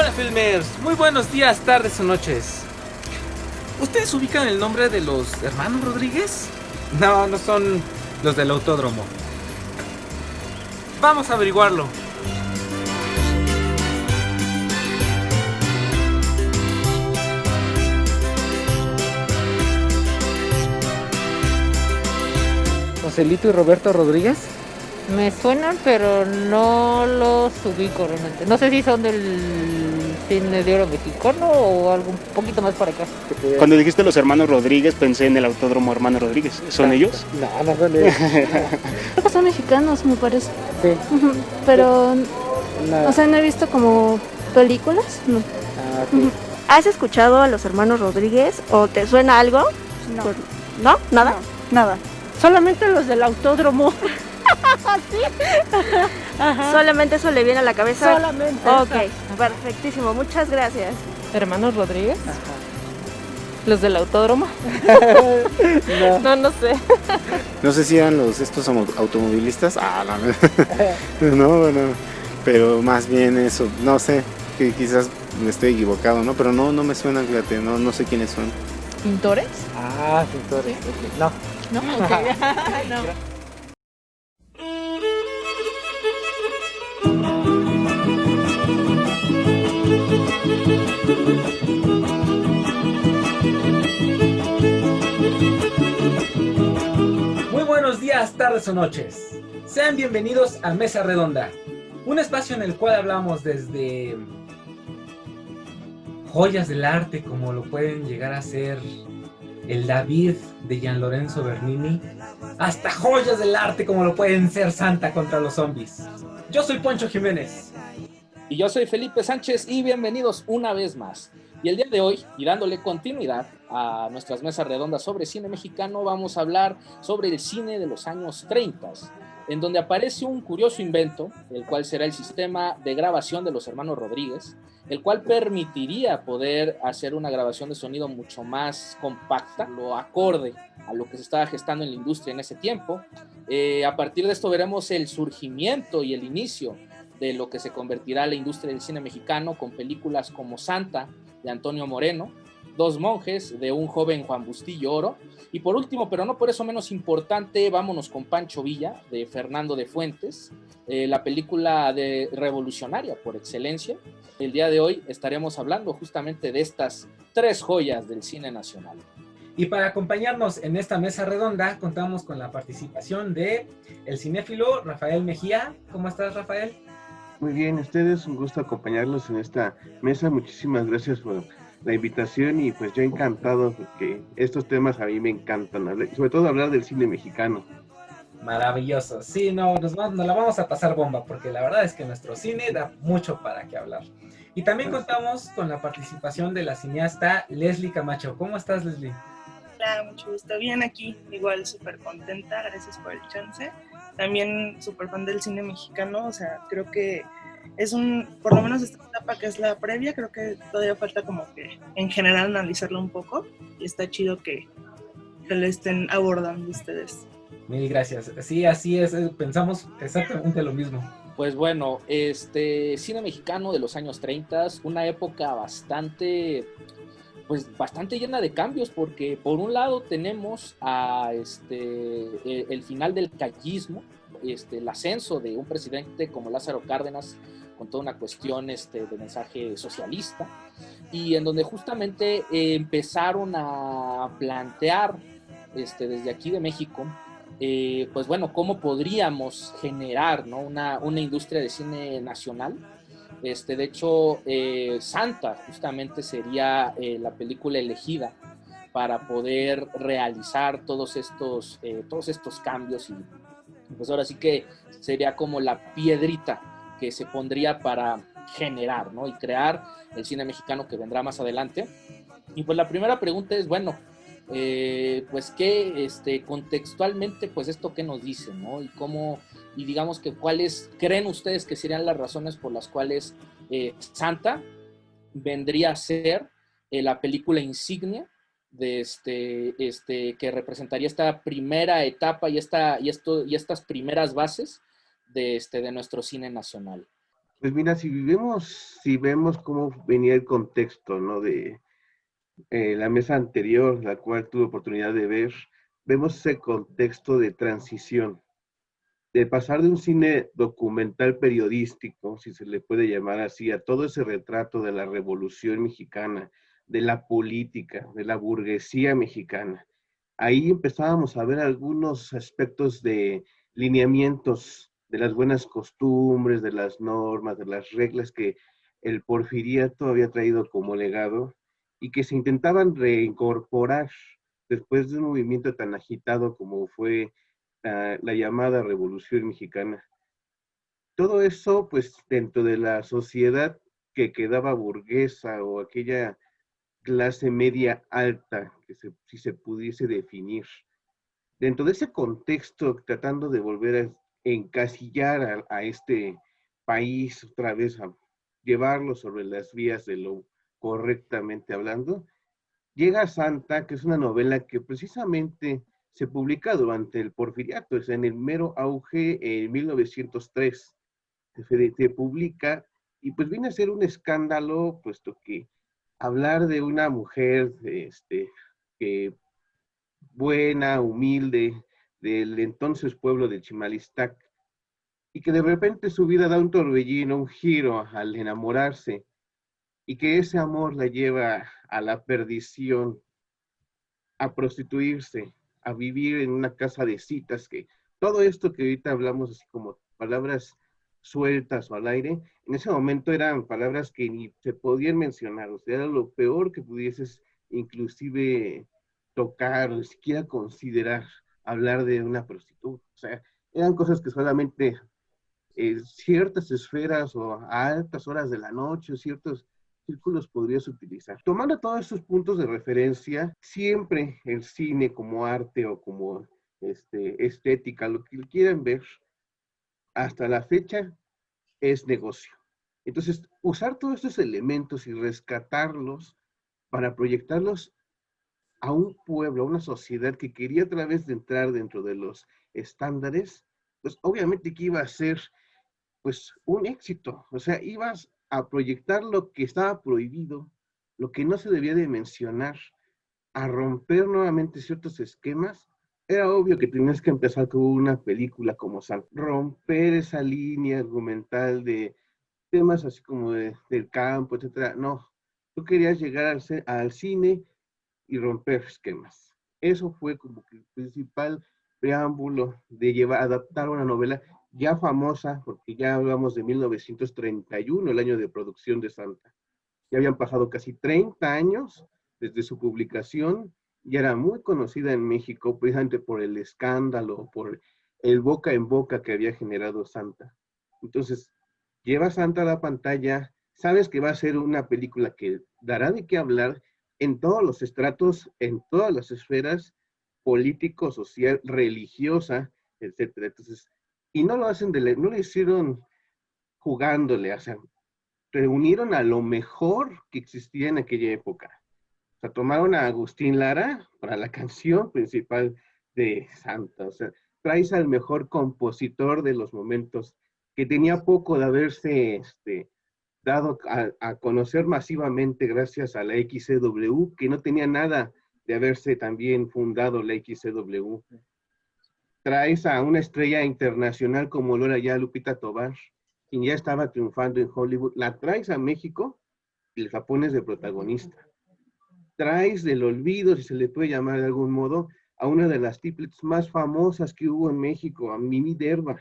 Hola Filmers, muy buenos días, tardes o noches. ¿Ustedes ubican el nombre de los hermanos Rodríguez? No, no son los del autódromo. Vamos a averiguarlo. Joselito y Roberto Rodríguez. Me suenan, pero no los ubico realmente. No sé si son del cine de oro mexicano o algo un poquito más para acá. Cuando dijiste los hermanos Rodríguez, pensé en el autódromo Hermano Rodríguez. ¿Son ellos? No, no son ellos. Creo que son mexicanos, me parece. Sí. Pero, No. o sea, no he visto como películas. No. Ah, ok. ¿Has escuchado a los hermanos Rodríguez o te suena algo? No. ¿No? ¿Nada? No, nada. Solamente los del autódromo. Solamente eso le viene a la cabeza. Solamente. Ok, perfectísimo, muchas gracias. ¿Hermanos Rodríguez? Ajá. ¿Los del autódromo? No. No sé. No sé si eran estos automovilistas. No, bueno, pero más bien eso, no sé, que quizás me estoy equivocado, ¿no? Pero no me suenan, fíjate, no sé quiénes son. ¿Pintores? Ah, pintores. Ok. No. No, ok. No. Muy buenos días, tardes o noches. Sean bienvenidos a Mesa Redonda, un espacio en el cual hablamos desde joyas del arte como lo pueden llegar a ser el David de Gian Lorenzo Bernini, hasta joyas del arte como lo pueden ser Santa contra los zombies. Yo soy Poncho Jiménez. Y yo soy Felipe Sánchez y bienvenidos una vez más. Y el día de hoy, y dándole continuidad a nuestras mesas redondas sobre cine mexicano, vamos a hablar sobre el cine de los años 30, en donde aparece un curioso invento, el cual será el sistema de grabación de los hermanos Rodríguez, el cual permitiría poder hacer una grabación de sonido mucho más compacta, lo acorde a lo que se estaba gestando en la industria en ese tiempo. A partir de esto veremos el surgimiento y el inicio de lo que se convertirá la industria del cine mexicano con películas como Santa, de Antonio Moreno, Dos monjes, de un joven Juan Bustillo Oro, y por último, pero no por eso menos importante, vámonos con Pancho Villa, de Fernando de Fuentes, la película revolucionaria por excelencia. El día de hoy estaremos hablando justamente de estas tres joyas del cine nacional. Y para acompañarnos en esta mesa redonda, contamos con la participación de el cinéfilo Rafael Mejía. ¿Cómo estás, Rafael? Muy bien, ustedes, un gusto acompañarlos en esta mesa. Muchísimas gracias por la invitación y pues yo encantado porque estos temas a mí me encantan, sobre todo hablar del cine mexicano. Maravilloso. Sí, nos la vamos a pasar bomba porque la verdad es que nuestro cine da mucho para qué hablar. Y también contamos con la participación de la cineasta Leslie Camacho. ¿Cómo estás, Leslie? Hola, mucho gusto. Bien aquí, igual súper contenta, gracias por el chance. También súper fan del cine mexicano, o sea, creo que es por lo menos esta etapa que es la previa, creo que todavía falta como que en general analizarlo un poco y está chido que lo estén abordando ustedes. Mil gracias. Sí, así es, pensamos exactamente lo mismo. Pues bueno, cine mexicano de los años 30, una época bastante llena de cambios, porque por un lado tenemos el final del callismo, el ascenso de un presidente como Lázaro Cárdenas con toda una cuestión de mensaje socialista, y en donde justamente empezaron a plantear desde aquí de México, pues bueno, cómo podríamos generar, ¿no?, una industria de cine nacional. De hecho, Santa justamente sería la película elegida para poder realizar todos estos cambios, y pues ahora sí que sería como la piedrita que se pondría para generar, ¿no?, y crear el cine mexicano que vendrá más adelante. Y pues la primera pregunta es, bueno, pues qué, contextualmente, pues esto qué nos dice, ¿no? Y cómo, y digamos que cuáles creen ustedes que serían las razones por las cuales Santa vendría a ser la película insignia de que representaría esta primera etapa y estas primeras bases de nuestro cine nacional. Pues mira, si vemos cómo venía el contexto, ¿no? De la mesa anterior, la cual tuve oportunidad de ver, vemos ese contexto de transición, de pasar de un cine documental periodístico, si se le puede llamar así, a todo ese retrato de la Revolución Mexicana, de la política, de la burguesía mexicana. Ahí empezábamos a ver algunos aspectos de lineamientos de las buenas costumbres, de las normas, de las reglas que el porfiriato había traído como legado y que se intentaban reincorporar después de un movimiento tan agitado como fue la llamada Revolución Mexicana. Todo eso, pues, dentro de la sociedad que quedaba burguesa o aquella clase media alta, si se pudiese definir. Dentro de ese contexto, tratando de volver a encasillar a este país otra vez, a llevarlo sobre las vías de lo correctamente hablando, llega Santa, que es una novela que precisamente se publica durante el Porfiriato, es en el mero auge en 1903, se publica y pues viene a ser un escándalo, puesto que hablar de una mujer que buena, humilde, del entonces pueblo de Chimalistac, y que de repente su vida da un torbellino, un giro al enamorarse, y que ese amor la lleva a la perdición, a prostituirse, a vivir en una casa de citas, que todo esto que ahorita hablamos así como palabras sueltas o al aire, en ese momento eran palabras que ni se podían mencionar, o sea, era lo peor que pudieses inclusive tocar, o siquiera considerar hablar de una prostituta, o sea, eran cosas que solamente ciertas esferas o a altas horas de la noche, ciertos círculos podrías utilizar. Tomando todos estos puntos de referencia, siempre el cine como arte o como estética, lo que quieran ver, hasta la fecha es negocio. Entonces, usar todos estos elementos y rescatarlos para proyectarlos a un pueblo, a una sociedad que quería a través de entrar dentro de los estándares, pues obviamente que iba a ser pues un éxito. O sea, ibas a proyectar lo que estaba prohibido, lo que no se debía de mencionar, a romper nuevamente ciertos esquemas. Era obvio que tenías que empezar con una película como San, romper esa línea argumental de temas así como del campo, etcétera. No, tú querías llegar al cine y romper esquemas. Eso fue como que el principal preámbulo de adaptar una novela ya famosa, porque ya hablamos de 1931, el año de producción de Santa. Ya habían pasado casi 30 años desde su publicación, y era muy conocida en México precisamente por el escándalo, por el boca en boca que había generado Santa. Entonces, lleva Santa a la pantalla, sabes que va a ser una película que dará de qué hablar en todos los estratos, en todas las esferas, político, social, religiosa, etcétera. Entonces, y no lo hacen, no lo hicieron jugándole, o sea, reunieron a lo mejor que existía en aquella época. O sea, tomaron a Agustín Lara para la canción principal de Santa. O sea, traes al mejor compositor de los momentos, que tenía poco de haberse dado a conocer masivamente gracias a la XCW, que no tenía nada de haberse también fundado la XCW. Traes a una estrella internacional como lo era ya Lupita Tovar, quien ya estaba triunfando en Hollywood, la traes a México y la pones de protagonista. Traes del olvido, si se le puede llamar de algún modo, a una de las triplets más famosas que hubo en México, a Mimi Derba,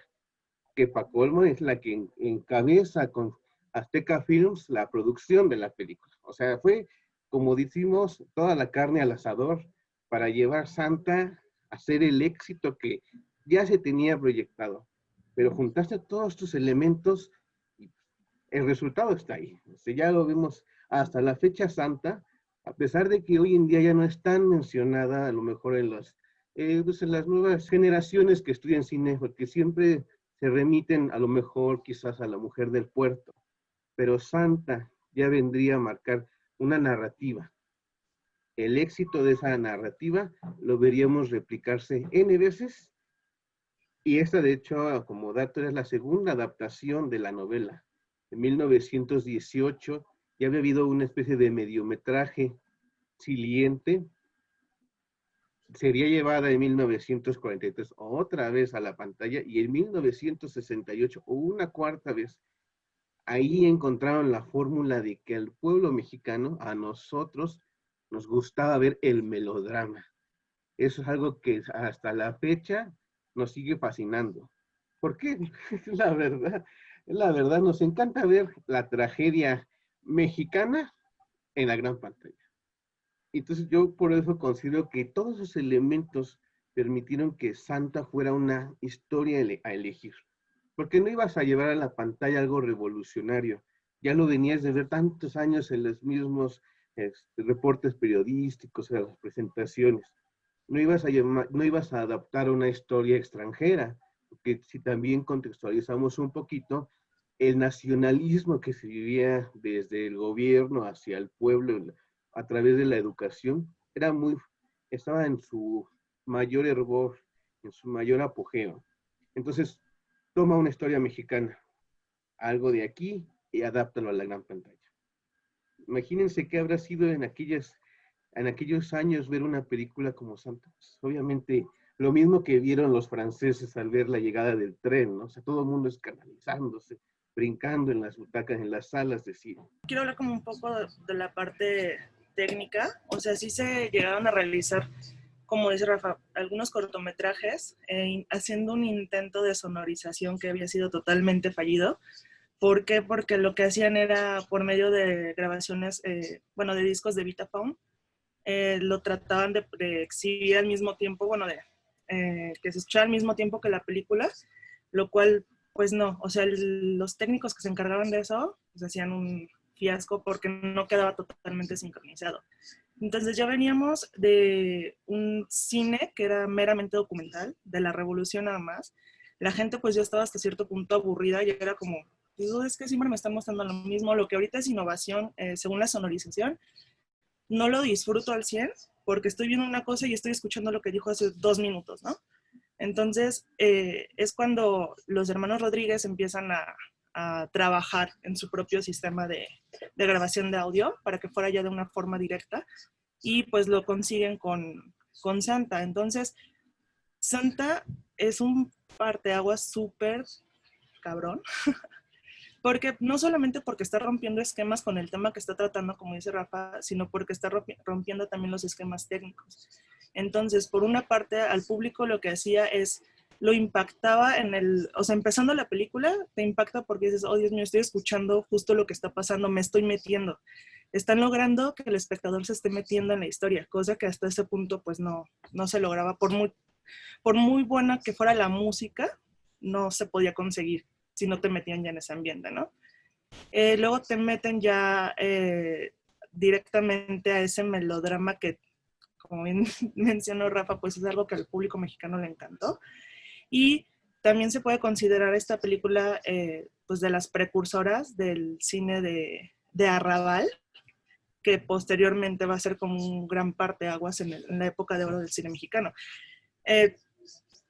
que pa' colmo es la que encabeza con Azteca Films la producción de la película. O sea, fue, como decimos, toda la carne al asador para llevar Santa a ser el éxito que ya se tenía proyectado. Pero juntaste todos estos elementos y el resultado está ahí. O sea, ya lo vimos hasta la fecha Santa, a pesar de que hoy en día ya no es tan mencionada, a lo mejor en las nuevas generaciones que estudian cine, porque siempre se remiten a lo mejor quizás a la mujer del puerto, pero Santa ya vendría a marcar una narrativa. El éxito de esa narrativa lo veríamos replicarse N veces, y esta de hecho, como dato, es la segunda adaptación de la novela. En 1918 ya había habido una especie de mediometraje Siliente. Sería llevada en 1943 otra vez a la pantalla y en 1968 una cuarta vez. Ahí encontraron la fórmula de que al pueblo mexicano, a nosotros, nos gustaba ver el melodrama. Eso es algo que hasta la fecha nos sigue fascinando. ¿Por qué? La verdad, nos encanta ver la tragedia mexicana en la gran pantalla. Entonces yo por eso considero que todos esos elementos permitieron que Santa fuera una historia a elegir. Porque no ibas a llevar a la pantalla algo revolucionario. Ya lo venías de ver tantos años en los mismos reportes periodísticos, en las presentaciones. No ibas a adaptar una historia extranjera, porque si también contextualizamos un poquito, el nacionalismo que se vivía desde el gobierno hacia el pueblo a través de la educación estaba en su mayor hervor, en su mayor apogeo. Entonces, toma una historia mexicana, algo de aquí, y adáptalo a la gran pantalla. Imagínense qué habrá sido en aquellos años ver una película como Santa. Pues, obviamente, lo mismo que vieron los franceses al ver la llegada del tren, ¿no? O sea, todo el mundo escandalizándose, brincando en las butacas, en las salas de cine. Quiero hablar como un poco de la parte técnica. O sea, sí se llegaron a realizar, como dice Rafa, algunos cortometrajes haciendo un intento de sonorización que había sido totalmente fallido. ¿Por qué? Porque lo que hacían era por medio de grabaciones, de discos de Vitaphone, lo trataban de exhibir al mismo tiempo, que se escuchara al mismo tiempo que la película, lo cual, pues no, o sea, los técnicos que se encargaban de eso, pues hacían un fiasco porque no quedaba totalmente sincronizado. Entonces ya veníamos de un cine que era meramente documental, de la revolución nada más. La gente pues ya estaba hasta cierto punto aburrida y era como, pues, es que siempre me están mostrando lo mismo, lo que ahorita es innovación según la sonorización, no lo disfruto al 100 porque estoy viendo una cosa y estoy escuchando lo que dijo hace 2 minutos, ¿no? Entonces es cuando los hermanos Rodríguez empiezan a trabajar en su propio sistema de grabación de audio para que fuera ya de una forma directa y pues lo consiguen con Santa. Entonces Santa es un parteaguas súper cabrón porque no solamente porque está rompiendo esquemas con el tema que está tratando, como dice Rafa, sino porque está rompiendo también los esquemas técnicos. Entonces, por una parte, al público lo que hacía es, lo impactaba empezando la película, te impacta porque dices, oh Dios mío, estoy escuchando justo lo que está pasando, me estoy metiendo. Están logrando que el espectador se esté metiendo en la historia, cosa que hasta ese punto pues no se lograba. Por muy buena que fuera la música, no se podía conseguir si no te metían ya en ese ambiente, ¿no? Luego te meten ya directamente a ese melodrama que, como bien mencionó Rafa, pues es algo que al público mexicano le encantó. Y también se puede considerar esta película pues de las precursoras del cine de Arrabal, que posteriormente va a ser como un gran parteaguas en la época de oro del cine mexicano.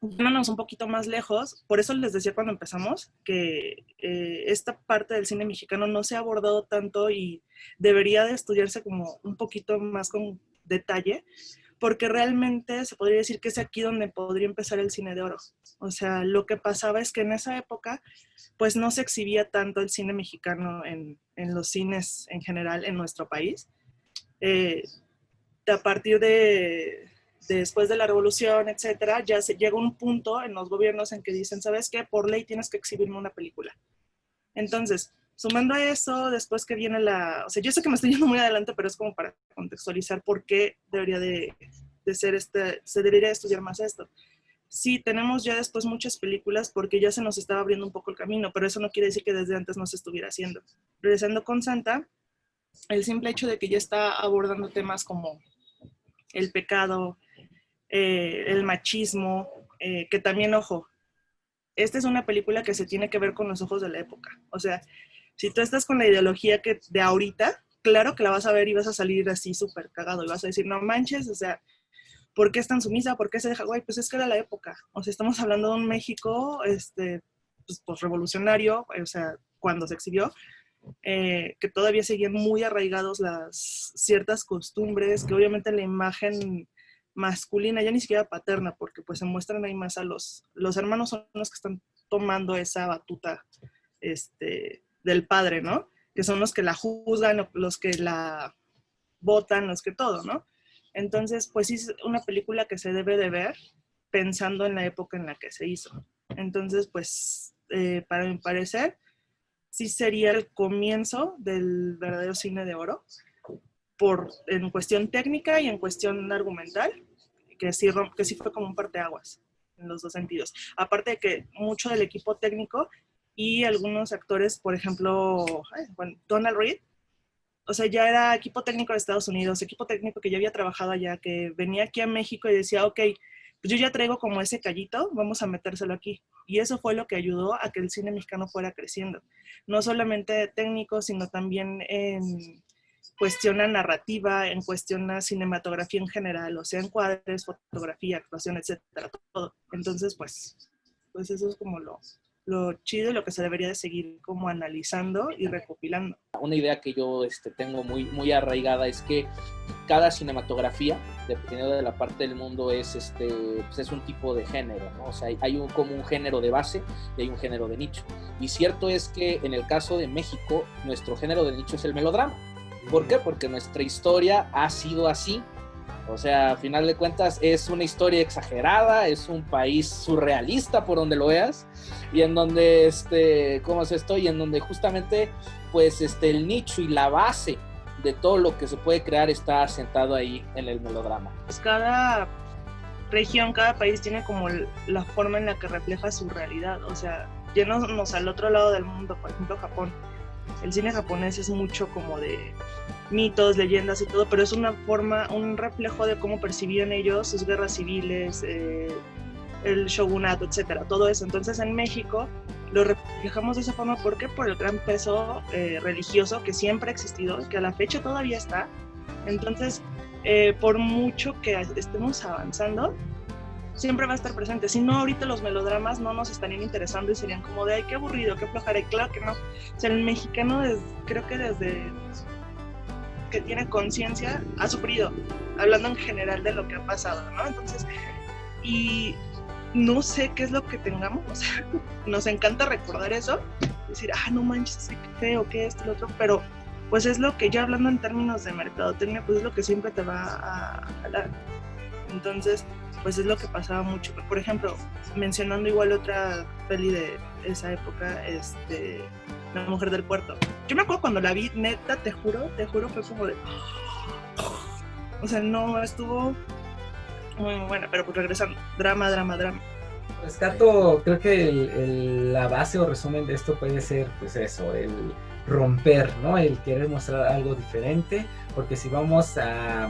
Yéndonos un poquito más lejos, por eso les decía cuando empezamos que esta parte del cine mexicano no se ha abordado tanto y debería de estudiarse como un poquito más con detalle, porque realmente se podría decir que es aquí donde podría empezar el cine de oro. O sea, lo que pasaba es que en esa época pues no se exhibía tanto el cine mexicano en los cines en general en nuestro país. A partir de después de la revolución, etcétera, ya se llega un punto en los gobiernos en que dicen, ¿sabes qué? Por ley tienes que exhibirme una película. Entonces, sumando a eso, después que viene o sea, yo sé que me estoy yendo muy adelante, pero es como para contextualizar por qué debería de ser se debería estudiar más esto. Sí, tenemos ya después muchas películas porque ya se nos estaba abriendo un poco el camino, pero eso no quiere decir que desde antes no se estuviera haciendo. Regresando con Santa, el simple hecho de que ya está abordando temas como el pecado, el machismo, que también, ojo, esta es una película que se tiene que ver con los ojos de la época. O sea, si tú estás con la ideología de ahorita, claro que la vas a ver y vas a salir así súper cagado y vas a decir, no manches, o sea, ¿por qué es tan sumisa? ¿Por qué se deja? Güey, pues es que era la época. O sea, estamos hablando de un México, pues revolucionario, o sea, cuando se exhibió, que todavía seguían muy arraigados las ciertas costumbres, que obviamente la imagen masculina, ya ni siquiera paterna, porque pues se muestran ahí más a los hermanos son los que están tomando esa batuta del padre, ¿no? Que son los que la juzgan, los que la votan, los que todo, ¿no? Entonces, pues sí es una película que se debe de ver pensando en la época en la que se hizo. Entonces, pues, para mi parecer, sí sería el comienzo del verdadero cine de oro, en cuestión técnica y en cuestión argumental, que sí fue como un parteaguas en los dos sentidos. Aparte de que mucho del equipo técnico y algunos actores, por ejemplo, Donald Reed, o sea, ya era equipo técnico de Estados Unidos, equipo técnico que ya había trabajado allá, que venía aquí a México y decía, ok, pues yo ya traigo como ese callito, vamos a metérselo aquí. Y eso fue lo que ayudó a que el cine mexicano fuera creciendo. No solamente técnico, sino también en cuestión a narrativa, en cuestión a cinematografía en general, o sea, encuadres, fotografía, actuación, etcétera, todo. Entonces, pues eso es como lo chido y lo que se debería de seguir como analizando y recopilando. Una idea que yo tengo muy, muy arraigada es que cada cinematografía, dependiendo de la parte del mundo, es un tipo de género, ¿no? O sea, hay como un género de base y hay un género de nicho. Y cierto es que en el caso de México, nuestro género de nicho es el melodrama. ¿Por qué? Porque nuestra historia ha sido así. O sea, a final de cuentas es una historia exagerada, es un país surrealista por donde lo veas, y en donde, ¿cómo es esto? Y en donde justamente, pues, el nicho y la base de todo lo que se puede crear está asentado ahí en el melodrama. Pues cada región, cada país tiene como la forma en la que refleja su realidad. O sea, yéndonos al otro lado del mundo, por ejemplo, Japón. El cine japonés es mucho como de mitos, leyendas y todo, pero es una forma, un reflejo de cómo percibían ellos sus guerras civiles, el shogunato, etcétera, todo eso. Entonces en México lo reflejamos de esa forma. ¿Por qué? Por el gran peso religioso que siempre ha existido, que a la fecha todavía está. Entonces, por mucho que estemos avanzando, siempre va a estar presente. Si no, ahorita los melodramas no nos estarían interesando y serían como de, ay, qué aburrido, qué flojera. Y claro que no. O sea, el mexicano, creo que desde que tiene conciencia, ha sufrido, hablando en general de lo que ha pasado, ¿no? Entonces, y no sé qué es lo que tengamos, o sea, nos encanta recordar eso, decir, no manches, qué feo, qué esto, lo otro, pero pues es lo que, ya hablando en términos de mercadotecnia, pues es lo que siempre te va a jalar. Entonces, pues es lo que pasaba mucho. Por ejemplo, mencionando igual otra peli de esa época, La mujer del puerto. Yo me acuerdo cuando la vi, neta, te juro, fue como de... O sea, no, estuvo muy buena, pero pues regresando, drama. Rescato, creo que la base o resumen de esto puede ser, pues eso, el romper, ¿no? El querer mostrar algo diferente, porque si vamos a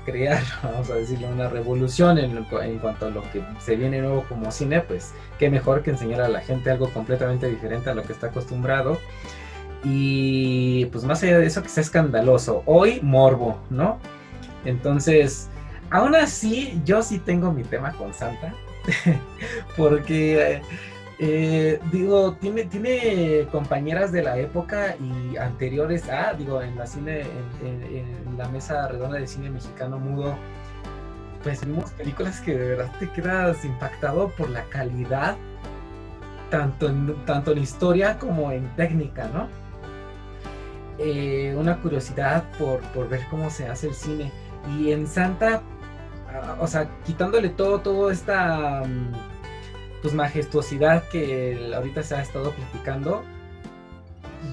crear, vamos a decirlo, una revolución en cuanto a lo que se viene nuevo como cine, pues qué mejor que enseñar a la gente algo completamente diferente a lo que está acostumbrado. Y pues más allá de eso, que sea escandaloso. Hoy, morbo, ¿no? Entonces, aún así, yo sí tengo mi tema con Santa, porque... digo, tiene compañeras de la época y anteriores en la cine, en la mesa redonda de cine mexicano mudo, pues vimos películas que de verdad te quedas impactado por la calidad, tanto en historia como en técnica, ¿no? Una curiosidad por ver cómo se hace el cine. Y en Santa, o sea, quitándole todo esta... pues majestuosidad que ahorita se ha estado platicando,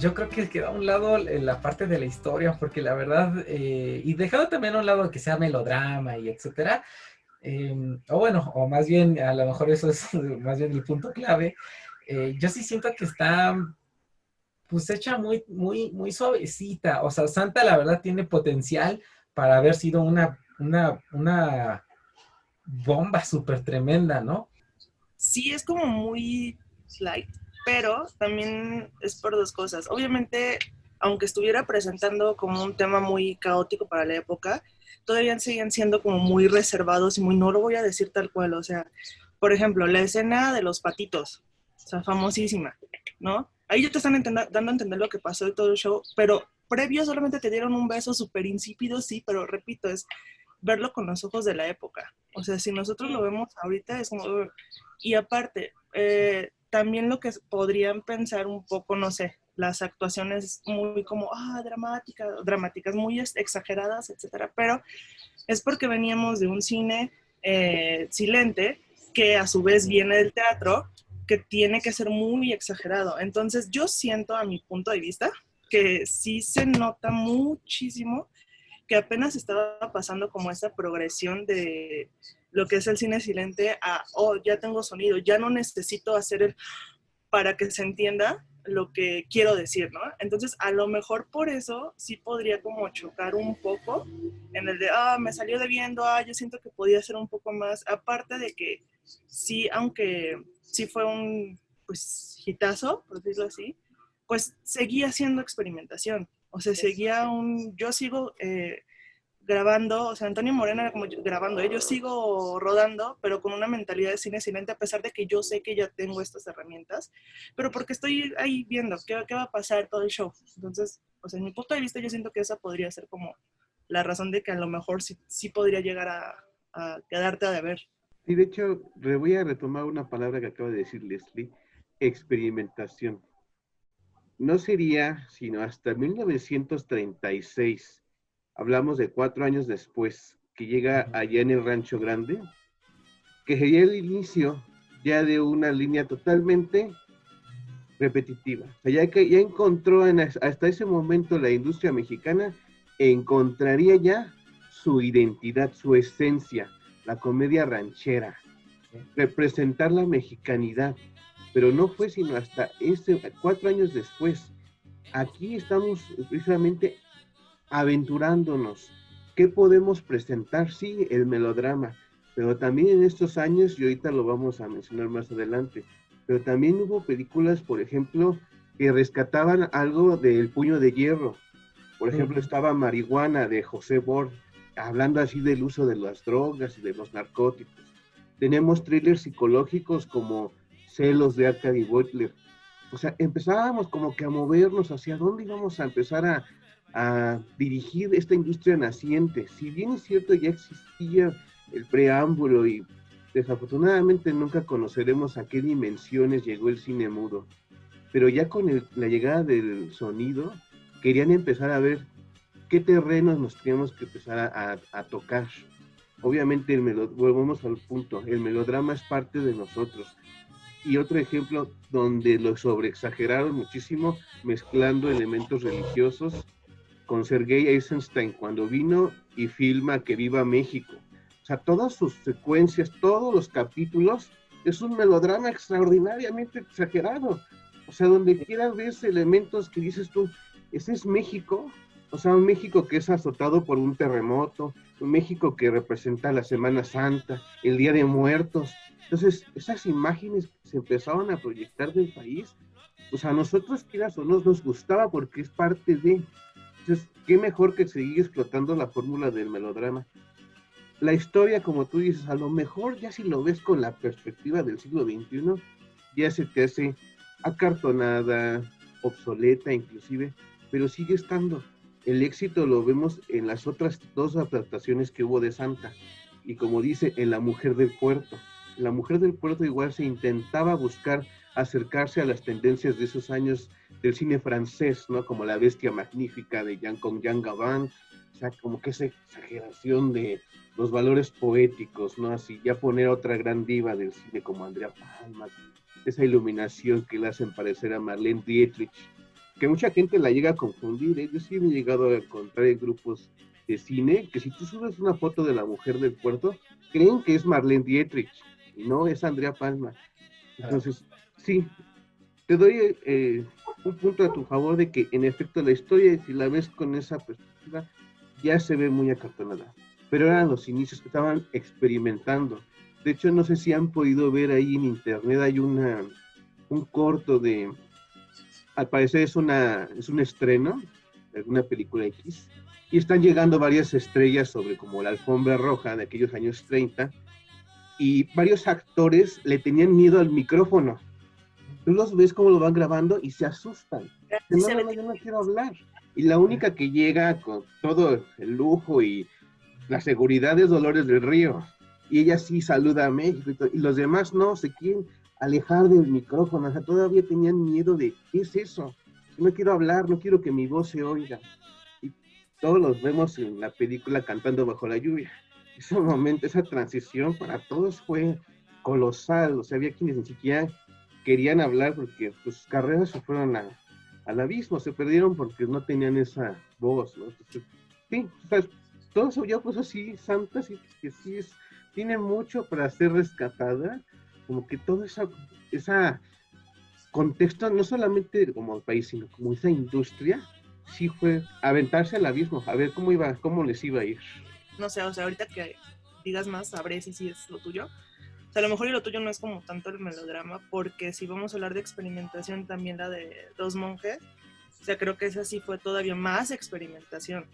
yo creo que queda a un lado la parte de la historia, porque la verdad, y dejando también a un lado que sea melodrama y etcétera, o más bien, a lo mejor eso es más bien el punto clave, yo sí siento que está pues hecha muy, muy, muy suavecita. O sea, Santa la verdad tiene potencial para haber sido una bomba súper tremenda, ¿no? Sí, es como muy light, pero también es por dos cosas. Obviamente, aunque estuviera presentando como un tema muy caótico para la época, todavía siguen siendo como muy reservados y muy, no lo voy a decir tal cual. O sea, por ejemplo, la escena de los patitos, o sea, famosísima, ¿no? ahí ya te están dando a entender lo que pasó de todo el show, pero previo solamente te dieron un beso súper insípido, sí, pero repito, es verlo con los ojos de la época. O sea, si nosotros lo vemos ahorita es como... Y aparte, también lo que podrían pensar un poco, no sé, las actuaciones muy como, dramáticas, muy exageradas, etcétera, pero es porque veníamos de un cine silente, que a su vez viene del teatro, que tiene que ser muy exagerado. Entonces yo siento, a mi punto de vista, que sí se nota muchísimo que apenas estaba pasando como esa progresión de lo que es el cine silente a, ya tengo sonido, ya no necesito hacer el para que se entienda lo que quiero decir, ¿no? Entonces, a lo mejor por eso sí podría como chocar un poco en el de, me salió debiendo, yo siento que podía ser un poco más, aparte de que sí, aunque sí fue un, pues, hitazo, por decirlo así, pues seguía siendo experimentación. O sea, yo sigo grabando, o sea, Antonio Moreno era como grabando, yo sigo rodando, pero con una mentalidad de cine silente, a pesar de que yo sé que ya tengo estas herramientas, pero porque estoy ahí viendo qué va a pasar todo el show. Entonces, o sea, en mi punto de vista, yo siento que esa podría ser como la razón de que a lo mejor sí podría llegar a quedarte a deber. Y de hecho, voy a retomar una palabra que acaba de decir Leslie, experimentación. No sería sino hasta 1936, hablamos de 4 años después, que llega allá en el Rancho Grande, que sería el inicio ya de una línea totalmente repetitiva. O sea, ya encontró hasta ese momento la industria mexicana, encontraría ya su identidad, su esencia, la comedia ranchera, representar la mexicanidad. Pero no fue sino hasta 4 años después. Aquí estamos precisamente aventurándonos. ¿Qué podemos presentar? Sí, el melodrama, pero también en estos años, y ahorita lo vamos a mencionar más adelante, pero también hubo películas, por ejemplo, que rescataban algo del Puño de Hierro. Por ejemplo, estaba Marihuana, de José Bor, hablando así del uso de las drogas y de los narcóticos. Tenemos thrillers psicológicos como Celos, de Arcady Butler. O sea, empezábamos como que a movernos hacia dónde íbamos a empezar a dirigir esta industria naciente. Si bien es cierto, ya existía el preámbulo y desafortunadamente nunca conoceremos a qué dimensiones llegó el cine mudo, pero ya con la llegada del sonido, querían empezar a ver qué terrenos nos teníamos que empezar a tocar. Obviamente, volvemos al punto, el melodrama es parte de nosotros. Y otro ejemplo donde lo sobreexageraron muchísimo, mezclando elementos religiosos, con Sergei Eisenstein, cuando vino y filma Que Viva México. O sea, todas sus secuencias, todos los capítulos, es un melodrama extraordinariamente exagerado. O sea, donde quieras ves elementos que dices tú, ese es México. O sea, un México que es azotado por un terremoto, un México que representa la Semana Santa, el Día de Muertos. Entonces, esas imágenes que se empezaron a proyectar del país, pues a nosotros, quieras o no, nos gustaba porque es parte de... Entonces, qué mejor que seguir explotando la fórmula del melodrama. La historia, como tú dices, a lo mejor ya si lo ves con la perspectiva del siglo XXI, ya se te hace acartonada, obsoleta inclusive, pero sigue estando. El éxito lo vemos en las otras 2 adaptaciones que hubo de Santa, y como dice, en La Mujer del Puerto. La Mujer del Puerto igual se intentaba buscar acercarse a las tendencias de esos años del cine francés, ¿no? Como La Bestia Magnífica de Jean Gabin, o sea, como que esa exageración de los valores poéticos, ¿no? Así, ya poner a otra gran diva del cine como Andrea Palma, esa iluminación que le hacen parecer a Marlene Dietrich, que mucha gente la llega a confundir, ¿eh? Yo sí me he llegado a encontrar en grupos de cine que si tú subes una foto de La Mujer del Puerto, creen que es Marlene Dietrich, y no, es Andrea Palma. Entonces, sí, te doy un punto a tu favor de que en efecto la historia, si la ves con esa perspectiva, ya se ve muy acartonada. Pero eran los inicios que estaban experimentando. De hecho, no sé si han podido ver ahí en internet, hay un corto de, al parecer es un estreno de alguna película X, y están llegando varias estrellas sobre como la alfombra roja de aquellos años 30, y varios actores le tenían miedo al micrófono. tú los ves cómo lo van grabando y se asustan. No, yo no quiero hablar. Y la única que llega con todo el lujo y la seguridad es Dolores del Río. Y ella sí saluda a México y los demás no, se quieren alejar del micrófono. O sea, todavía tenían miedo de, ¿qué es eso? No quiero hablar, no quiero que mi voz se oiga. Y todos los vemos en la película cantando bajo la lluvia. Ese momento, esa transición para todos fue colosal. O sea, había quienes ni siquiera querían hablar porque sus carreras se fueron al abismo, se perdieron porque no tenían esa voz, ¿no? Entonces, sí, o sea, todo eso ya pues así, Santa, sí, que sí tiene mucho para ser rescatada, como que todo esa contexto, no solamente como el país, sino como esa industria, sí fue aventarse al abismo, a ver cómo les iba a ir. No sé, o sea, ahorita que digas más, sabré si sí es lo tuyo. O sea, a lo mejor y lo tuyo no es como tanto el melodrama, porque si vamos a hablar de experimentación, también la de Dos Monjes, o sea, creo que esa sí fue todavía más experimentación.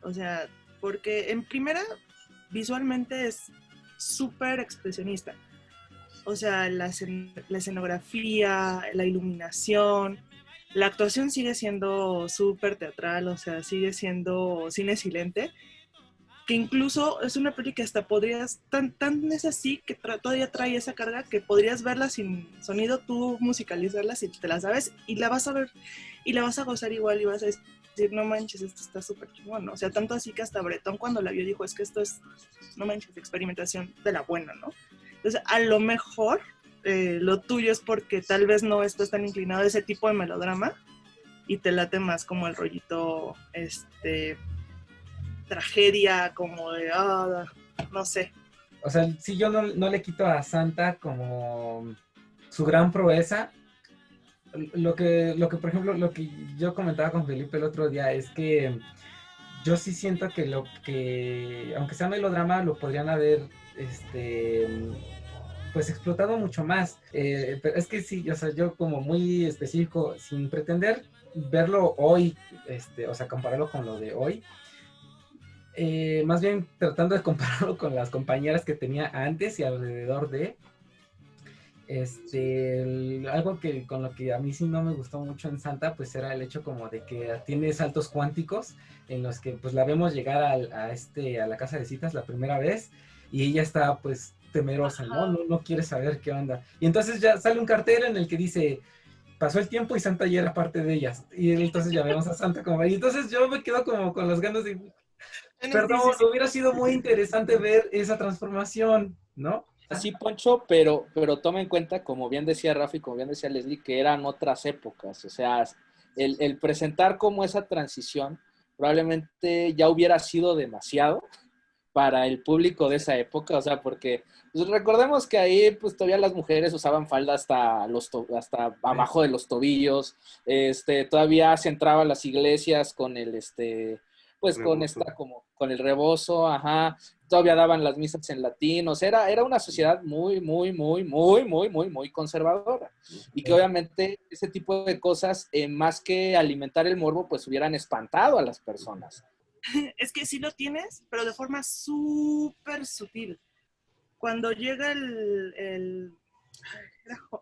O sea, porque en primera, visualmente es súper expresionista. O sea, la escenografía, la iluminación, la actuación sigue siendo súper teatral, o sea, sigue siendo cine silente, que incluso es una película que hasta podrías, tan es así, que todavía trae esa carga que podrías verla sin sonido, tú musicalizarla si te la sabes, y la vas a ver, y la vas a gozar igual, y vas a decir, no manches, esto está súper chingón, ¿no? O sea, tanto así que hasta Bretón cuando la vio dijo, es que esto es, no manches, experimentación de la buena, ¿no? Entonces, a lo mejor, lo tuyo es porque tal vez no estás tan inclinado a ese tipo de melodrama, y te late más como el rollito, tragedia, como de, no sé. O sea, sí, yo no le quito a Santa como su gran proeza. Lo que, por ejemplo, lo que yo comentaba con Felipe el otro día es que yo sí siento que aunque sea melodrama, lo podrían haber, pues explotado mucho más. Pero es que sí, o sea, yo como muy específico, sin pretender verlo hoy, o sea, compararlo con lo de hoy, más bien tratando de compararlo con las compañeras que tenía antes y alrededor de algo que con lo que a mí sí no me gustó mucho en Santa, pues era el hecho como de que tiene saltos cuánticos en los que pues la vemos llegar a la casa de citas la primera vez y ella está pues temerosa, no quiere saber qué onda, y entonces ya sale un cartel en el que dice pasó el tiempo y Santa ya era parte de ellas, y entonces ya vemos a Santa como, y entonces yo me quedo como con las ganas de, perdón, hubiera sido muy interesante ver esa transformación, ¿no? Sí, Poncho, pero toma en cuenta, como bien decía Rafa y como bien decía Leslie, que eran otras épocas. O sea, el presentar como esa transición probablemente ya hubiera sido demasiado para el público de esa época. O sea, porque pues, recordemos que ahí pues todavía las mujeres usaban falda hasta abajo de los tobillos. Todavía se entraban las iglesias con el pues rebozo. Con el rebozo, ajá. Todavía daban las misas en latín, o sea, era una sociedad muy, muy, muy, muy, muy, muy, muy conservadora. Y que obviamente ese tipo de cosas, más que alimentar el morbo, pues hubieran espantado a las personas. Es que sí lo tienes, pero de forma súper sutil. Cuando llega el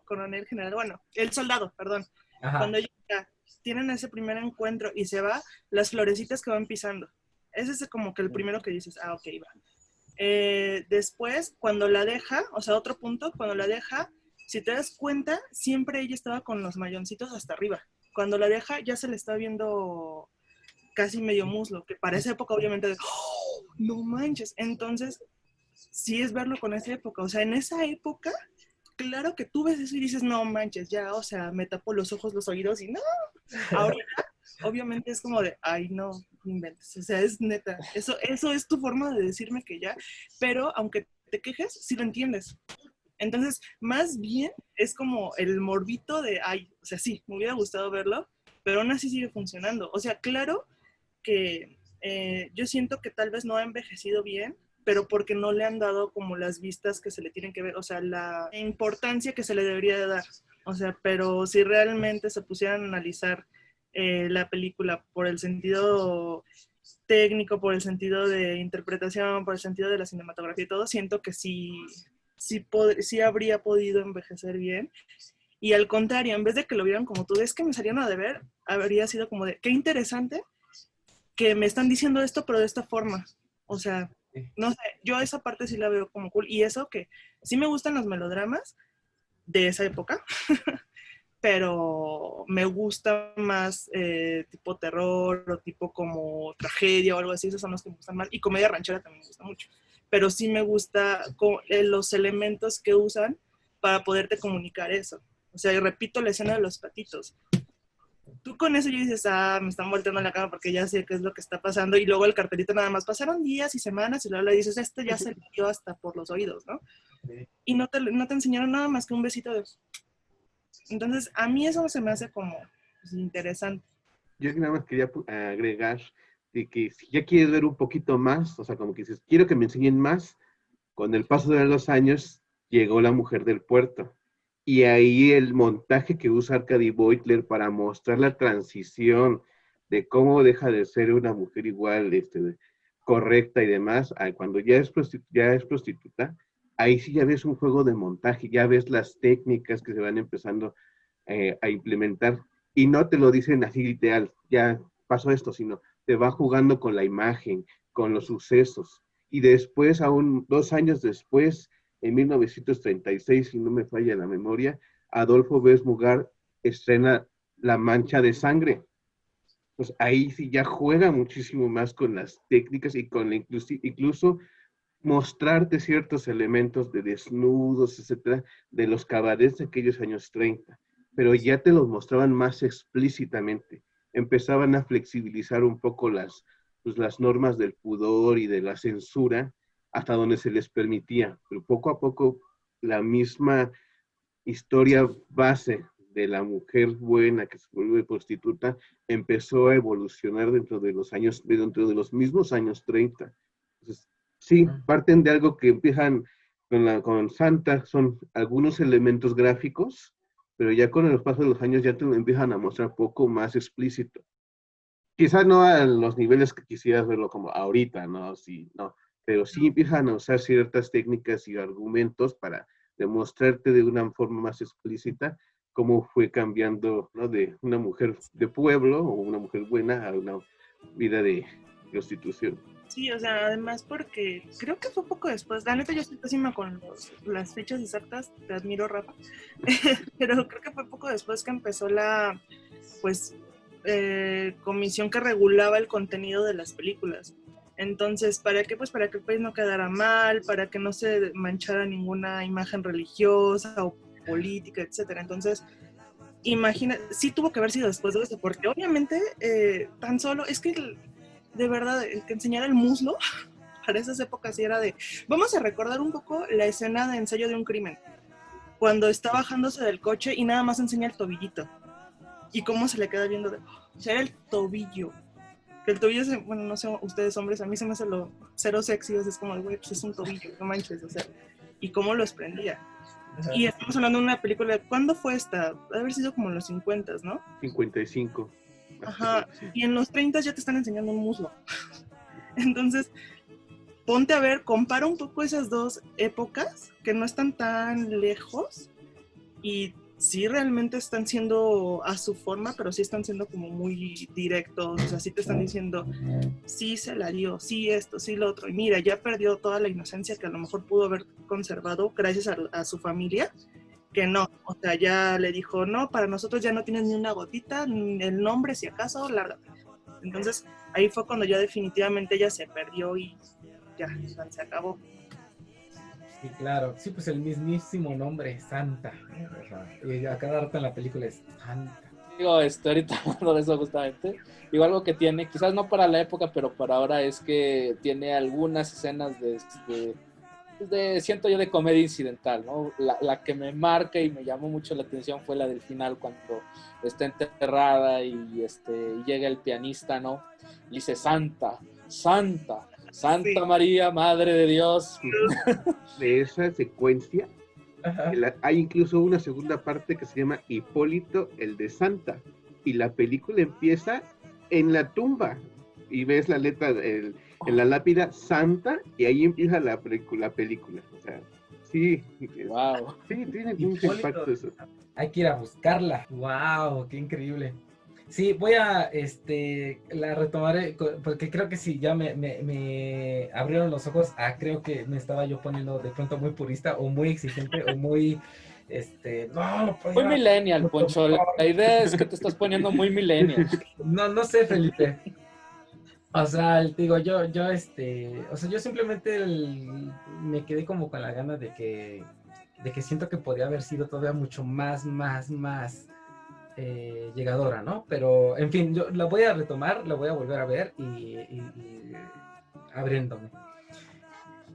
coronel general, bueno, el soldado, perdón. Ajá. Cuando llega, tienen ese primer encuentro y se va, las florecitas que van pisando. Ese es como que el primero que dices, ok, va. Después, cuando la deja, o sea, otro punto, cuando la deja, si te das cuenta, siempre ella estaba con los mayoncitos hasta arriba. Cuando la deja, ya se le está viendo casi medio muslo, que para esa época obviamente, ¡oh, no manches! Entonces, sí es verlo con esa época. O sea, en esa época, claro que tú ves eso y dices, no manches, ya, o sea, me tapo los ojos, los oídos y no. Ahorita, obviamente es como de, ay, no inventes, o sea, es neta, eso es tu forma de decirme que ya, pero aunque te quejes, sí lo entiendes. Entonces, más bien es como el morbito de, ay, o sea, sí, me hubiera gustado verlo, pero aún así sigue funcionando. O sea, claro que yo siento que tal vez no ha envejecido bien, pero porque no le han dado como las vistas que se le tienen que ver, o sea, la importancia que se le debería de dar. O sea, pero si realmente se pusieran a analizar la película por el sentido técnico, por el sentido de interpretación, por el sentido de la cinematografía y todo, siento que sí habría podido envejecer bien. Y al contrario, en vez de que lo vieran como tú, es que me salieron a deber, habría sido como de, qué interesante que me están diciendo esto, pero de esta forma. O sea, no sé, yo esa parte sí la veo como cool. Y eso que sí me gustan los melodramas de esa época, pero me gusta más tipo terror o tipo como tragedia o algo así, esos son los que me gustan más. Y comedia ranchera también me gusta mucho. Pero sí me gusta los elementos que usan para poderte comunicar eso. O sea, y repito la escena de los patitos. Tú con eso ya dices, me están volteando la cara porque ya sé qué es lo que está pasando. Y luego el cartelito nada más, pasaron días y semanas y luego le dices, ya se le dio hasta por los oídos, ¿no? Sí. Y no te enseñaron nada más que un besito de... Entonces, a mí eso se me hace como pues, interesante. Yo nada más quería agregar de que si ya quieres ver un poquito más, o sea, como que dices, quiero que me enseñen más, con el paso de los años llegó La Mujer del Puerto. Y ahí el montaje que usa Arcady Beutler para mostrar la transición de cómo deja de ser una mujer igual, correcta y demás, cuando ya es prostituta, ahí sí ya ves un juego de montaje, ya ves las técnicas que se van empezando a implementar. Y no te lo dicen así literal, ya pasó esto, sino te va jugando con la imagen, con los sucesos. Y después, aún 2 años después, en 1936, si no me falla la memoria, Adolfo Béz Mugar estrena La Mancha de Sangre. Pues ahí sí ya juega muchísimo más con las técnicas y con incluso mostrarte ciertos elementos de desnudos, etcétera, de los cabarets de aquellos años 30. Pero ya te los mostraban más explícitamente. Empezaban a flexibilizar un poco las normas del pudor y de la censura, hasta donde se les permitía, pero poco a poco la misma historia base de la mujer buena que se vuelve prostituta empezó a evolucionar dentro de los mismos años 30. Entonces, sí, parten de algo que empiezan con Santa, son algunos elementos gráficos, pero ya con el paso de los años ya te lo empiezan a mostrar poco más explícito. Quizás no a los niveles que quisieras verlo como ahorita, ¿no? Sí, no. Pero sí empiezan a usar ciertas técnicas y argumentos para demostrarte de una forma más explícita cómo fue cambiando, ¿no? De una mujer de pueblo o una mujer buena a una vida de prostitución. Sí, o sea, además porque creo que fue poco después, la neta yo estoy pésima con las fechas exactas, te admiro, Rafa, pero creo que fue poco después que empezó la, pues, comisión que regulaba el contenido de las películas. Entonces, ¿para qué? Pues para que el país no quedara mal, para que no se manchara ninguna imagen religiosa o política, etcétera. Entonces, imagina, sí tuvo que haber sido después de eso, porque obviamente tan solo, es que de verdad, el que enseñara el muslo, para esas épocas sí era de, vamos a recordar un poco la escena de Ensayo de un crimen, cuando está bajándose del coche y nada más enseña el tobillito, y cómo se le queda viendo, o sea, era el tobillo. El tobillo, bueno, no sé, ustedes hombres, a mí se me hace lo cero sexy, es como, güey, pues es un tobillo, no manches, o sea, y cómo lo desprendía. Ajá. Y estamos hablando de una película, ¿cuándo fue esta? Debe haber sido como en los 50, ¿no? 55. Ajá, y en los 30 ya te están enseñando un muslo. Entonces, ponte a ver, compara un poco esas dos épocas, que no están tan lejos, y sí realmente están siendo a su forma, pero sí están siendo como muy directos, o sea, sí te están diciendo, sí se la dio, sí esto, sí lo otro, y mira, ya perdió toda la inocencia que a lo mejor pudo haber conservado gracias a su familia, que no, o sea, ya le dijo, no, para nosotros ya no tienes ni una gotita, ni el nombre, si acaso, lárgate. Entonces, ahí fue cuando ya definitivamente ella se perdió y ya, se acabó. Sí, claro. Sí, pues el mismísimo nombre, Santa. Y a cada rato en la película es Santa. Digo, ahorita hablando de eso justamente. Digo, algo que tiene, quizás no para la época, pero para ahora es que tiene algunas escenas siento yo, de comedia incidental, ¿no? La que me marca y me llamó mucho la atención fue la del final, cuando está enterrada y llega el pianista, ¿no? Y dice, Santa, Santa, Santa sí. María, Madre de Dios. De esa secuencia, hay incluso una segunda parte que se llama Hipólito, el de Santa, y la película empieza en la tumba, y ves la letra en la lápida Santa, y ahí empieza la película. O sea, Sí, Wow. sí, tiene mucho Hipólito. impacto eso. Hay que ir a buscarla. ¡Wow! ¡Qué increíble! Sí, voy a, la retomaré, porque creo que sí, ya me abrieron los ojos. Creo que me estaba yo poniendo de pronto muy purista o muy exigente o muy, no, lo Muy podía millennial, mucho Poncho. mejor. La idea es que te estás poniendo muy millennial. No, no sé, Felipe. O sea, digo, o sea, yo simplemente me quedé como con la gana de que siento que podía haber sido todavía mucho más llegadora, ¿no? Pero, en fin, yo la voy a retomar, la voy a volver a ver y abriéndome.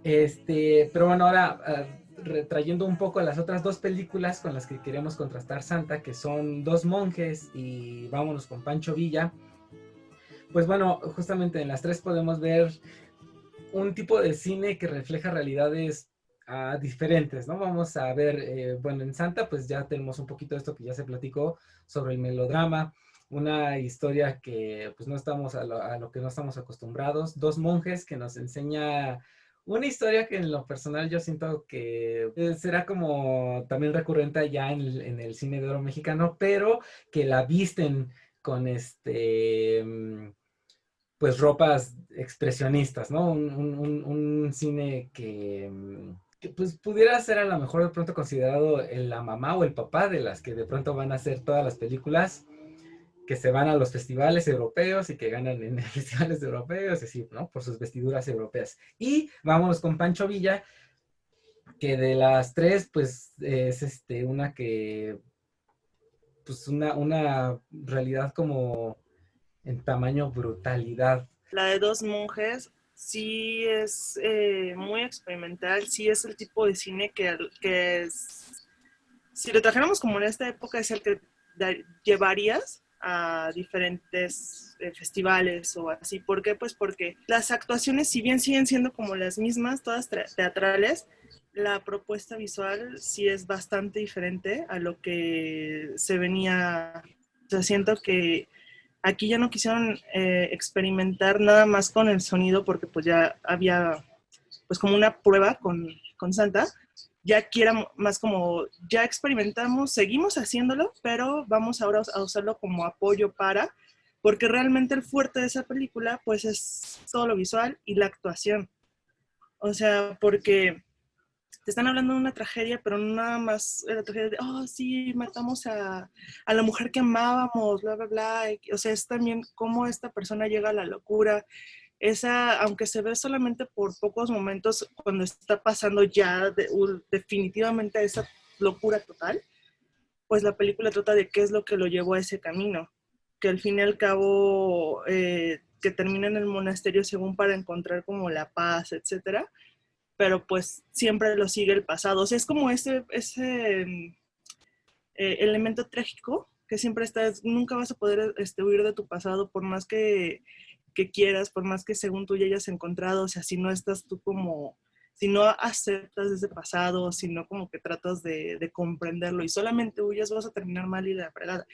Pero bueno, ahora retrayendo un poco las otras dos películas con las que queremos contrastar Santa, que son Dos monjes y Vámonos con Pancho Villa. Pues bueno, justamente en las tres podemos ver un tipo de cine que refleja realidades diferentes, ¿no? Vamos a ver, bueno, en Santa pues ya tenemos un poquito de esto que ya se platicó sobre el melodrama, una historia que pues no estamos a lo que no estamos acostumbrados, Dos monjes que nos enseña una historia que en lo personal yo siento que será como también recurrente ya en el cine de oro mexicano, pero que la visten con pues ropas expresionistas, ¿no? Un cine que, pues pudiera ser a lo mejor de pronto considerado la mamá o el papá de las que de pronto van a hacer todas las películas que se van a los festivales europeos y que ganan en festivales europeos, y así, ¿no? Por sus vestiduras europeas. Y vámonos con Pancho Villa, que de las tres, pues es una que, pues una realidad como en tamaño brutalidad. La de Dos monjes sí es muy experimental, sí es el tipo de cine que es, si lo trajéramos como en esta época, es el que llevarías a diferentes festivales o así. ¿Por qué? Pues porque las actuaciones, si bien siguen siendo como las mismas, todas teatrales, la propuesta visual sí es bastante diferente a lo que se venía. O sea, siento que aquí ya no quisieron experimentar nada más con el sonido porque pues ya había pues como una prueba con Santa. Ya aquí era más como, ya experimentamos, seguimos haciéndolo, pero vamos ahora a usarlo como apoyo porque realmente el fuerte de esa película pues es todo lo visual y la actuación. O sea, porque te están hablando de una tragedia, pero no nada más la tragedia de, oh, sí, matamos a la mujer que amábamos, bla, bla, bla. O sea, es también cómo esta persona llega a la locura. Esa, aunque se ve solamente por pocos momentos, cuando está pasando ya definitivamente a esa locura total, pues la película trata de qué es lo que lo llevó a ese camino. Que al fin y al cabo, que termina en el monasterio según para encontrar como la paz, etcétera, pero pues siempre lo sigue el pasado. O sea, es como ese elemento trágico que siempre estás, nunca vas a poder huir de tu pasado por más que quieras, por más que según tú ya hayas encontrado. O sea, si no estás tú como, si no aceptas ese pasado, si no como que tratas de comprenderlo y solamente huyes, vas a terminar mal y la fregada.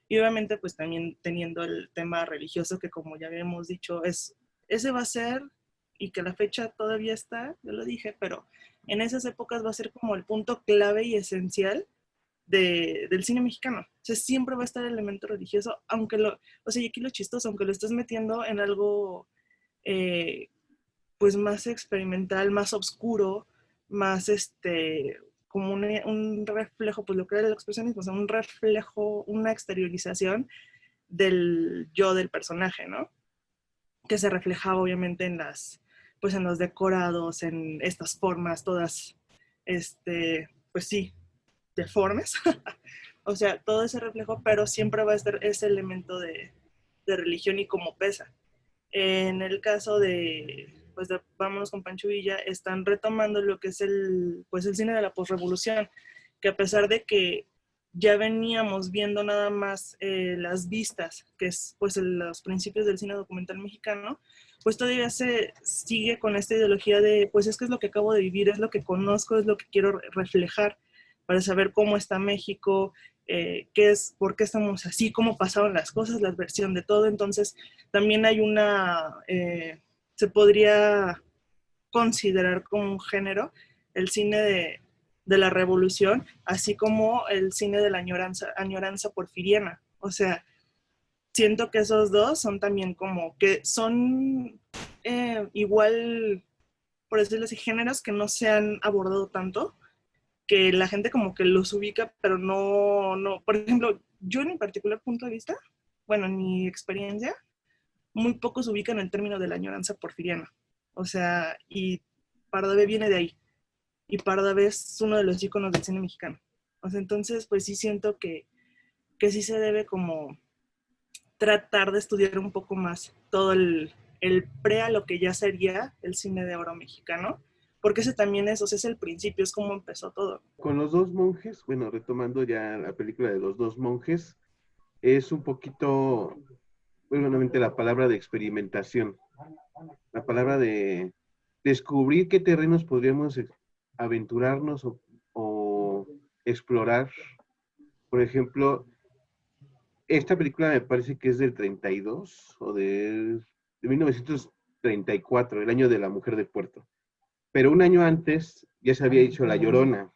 Y obviamente pues también teniendo el tema religioso que como ya habíamos dicho, ese va a ser, y que la fecha todavía está, yo lo dije, pero en esas épocas va a ser como el punto clave y esencial del cine mexicano. O sea, siempre va a estar el elemento religioso, aunque o sea, y aquí lo chistoso, aunque lo estés metiendo en algo pues más experimental, más oscuro, más como un reflejo, pues lo que era el expresionismo, o sea, un reflejo, una exteriorización del yo del personaje, ¿no? Que se reflejaba obviamente en pues en los decorados, en estas formas todas, pues sí, deformes. O sea, todo ese reflejo, pero siempre va a estar ese elemento de religión y cómo pesa. En el caso pues de Vámonos con Pancho Villa, están retomando lo que es pues el cine de la posrevolución, que a pesar de que ya veníamos viendo nada más las vistas, que es pues los principios del cine documental mexicano, pues todavía se sigue con esta ideología de, pues es que es lo que acabo de vivir, es lo que conozco, es lo que quiero reflejar para saber cómo está México, por qué estamos así, cómo pasaron las cosas, la versión de todo. Entonces también hay se podría considerar como un género el cine de la revolución, así como el cine de la añoranza porfiriana. O sea, siento que esos dos son también como que son igual, por decirlo así, géneros que no se han abordado tanto, que la gente como que los ubica, pero no. Por ejemplo, yo en mi particular punto de vista, bueno, en mi experiencia, muy pocos ubican el término de la añoranza porfiriana. O sea, y Pardavé viene de ahí. Y Pardavé es uno de los íconos del cine mexicano. O sea, entonces, pues sí siento que sí se debe como tratar de estudiar un poco más todo el pre a lo que ya sería el cine de oro mexicano, porque ese también es, o sea, es el principio, es como empezó todo. Con los dos monjes, bueno, retomando ya la película de los dos monjes, es un poquito, bueno, nuevamente la palabra de experimentación, la palabra de descubrir qué terrenos podríamos aventurarnos o explorar. Por ejemplo, esta película me parece que es del 32 o de 1934, el año de la Mujer de Puerto. Pero un año antes ya se había hecho La Llorona,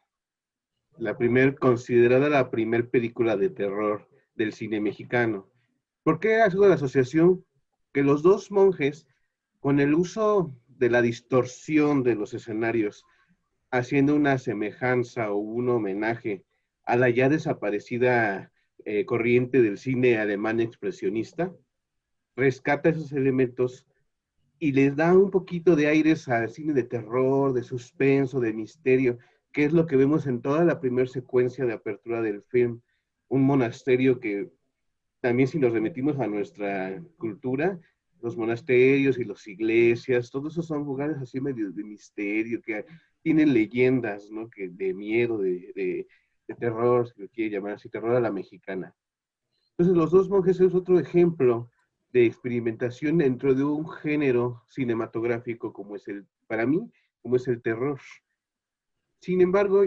considerada la primer película de terror del cine mexicano. ¿Por qué ha sido la asociación? Que los dos monjes, con el uso de la distorsión de los escenarios, haciendo una semejanza o un homenaje a la ya desaparecida corriente del cine alemán expresionista, rescata esos elementos y les da un poquito de aires al cine de terror, de suspenso, de misterio, que es lo que vemos en toda la primera secuencia de apertura del film. Un monasterio que también, si nos remitimos a nuestra cultura, los monasterios y las iglesias, todos esos son lugares así medio de misterio, que tienen leyendas, ¿no? Que de miedo, de terror, si lo quiere llamar así, terror a la mexicana. Entonces, Los dos monjes es otro ejemplo de experimentación dentro de un género cinematográfico como es para mí, como es el terror. Sin embargo,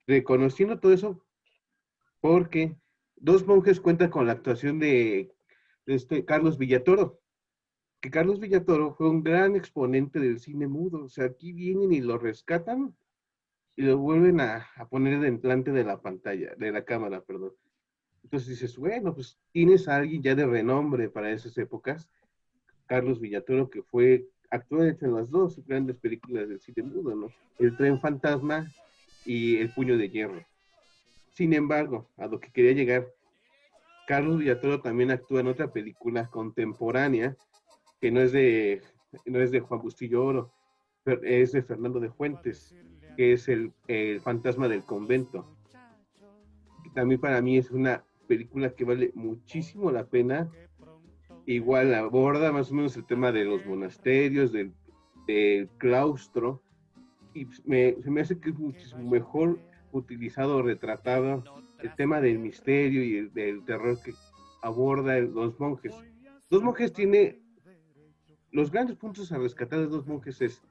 reconociendo todo eso, porque Dos monjes cuenta con la actuación de Carlos Villatoro, que Carlos Villatoro fue un gran exponente del cine mudo. O sea, aquí vienen y lo rescatan y lo vuelven a poner delante de la pantalla, de la cámara, perdón. Entonces dices, bueno, pues tienes a alguien ya de renombre para esas épocas, Carlos Villatoro, que actuó en las dos grandes películas del cine mudo, ¿no? El Tren Fantasma y El Puño de Hierro. Sin embargo, a lo que quería llegar, Carlos Villatoro también actúa en otra película contemporánea, que no es de Juan Bustillo Oro, pero es de Fernando de Fuentes, que es el Fantasma del Convento. Que también para mí es una película que vale muchísimo la pena. Igual aborda más o menos el tema de los monasterios, del claustro, y se me hace que es muchísimo mejor utilizado, retratado el tema del misterio y del terror que aborda Los monjes. Los monjes tiene los grandes puntos a rescatar de Dos monjes es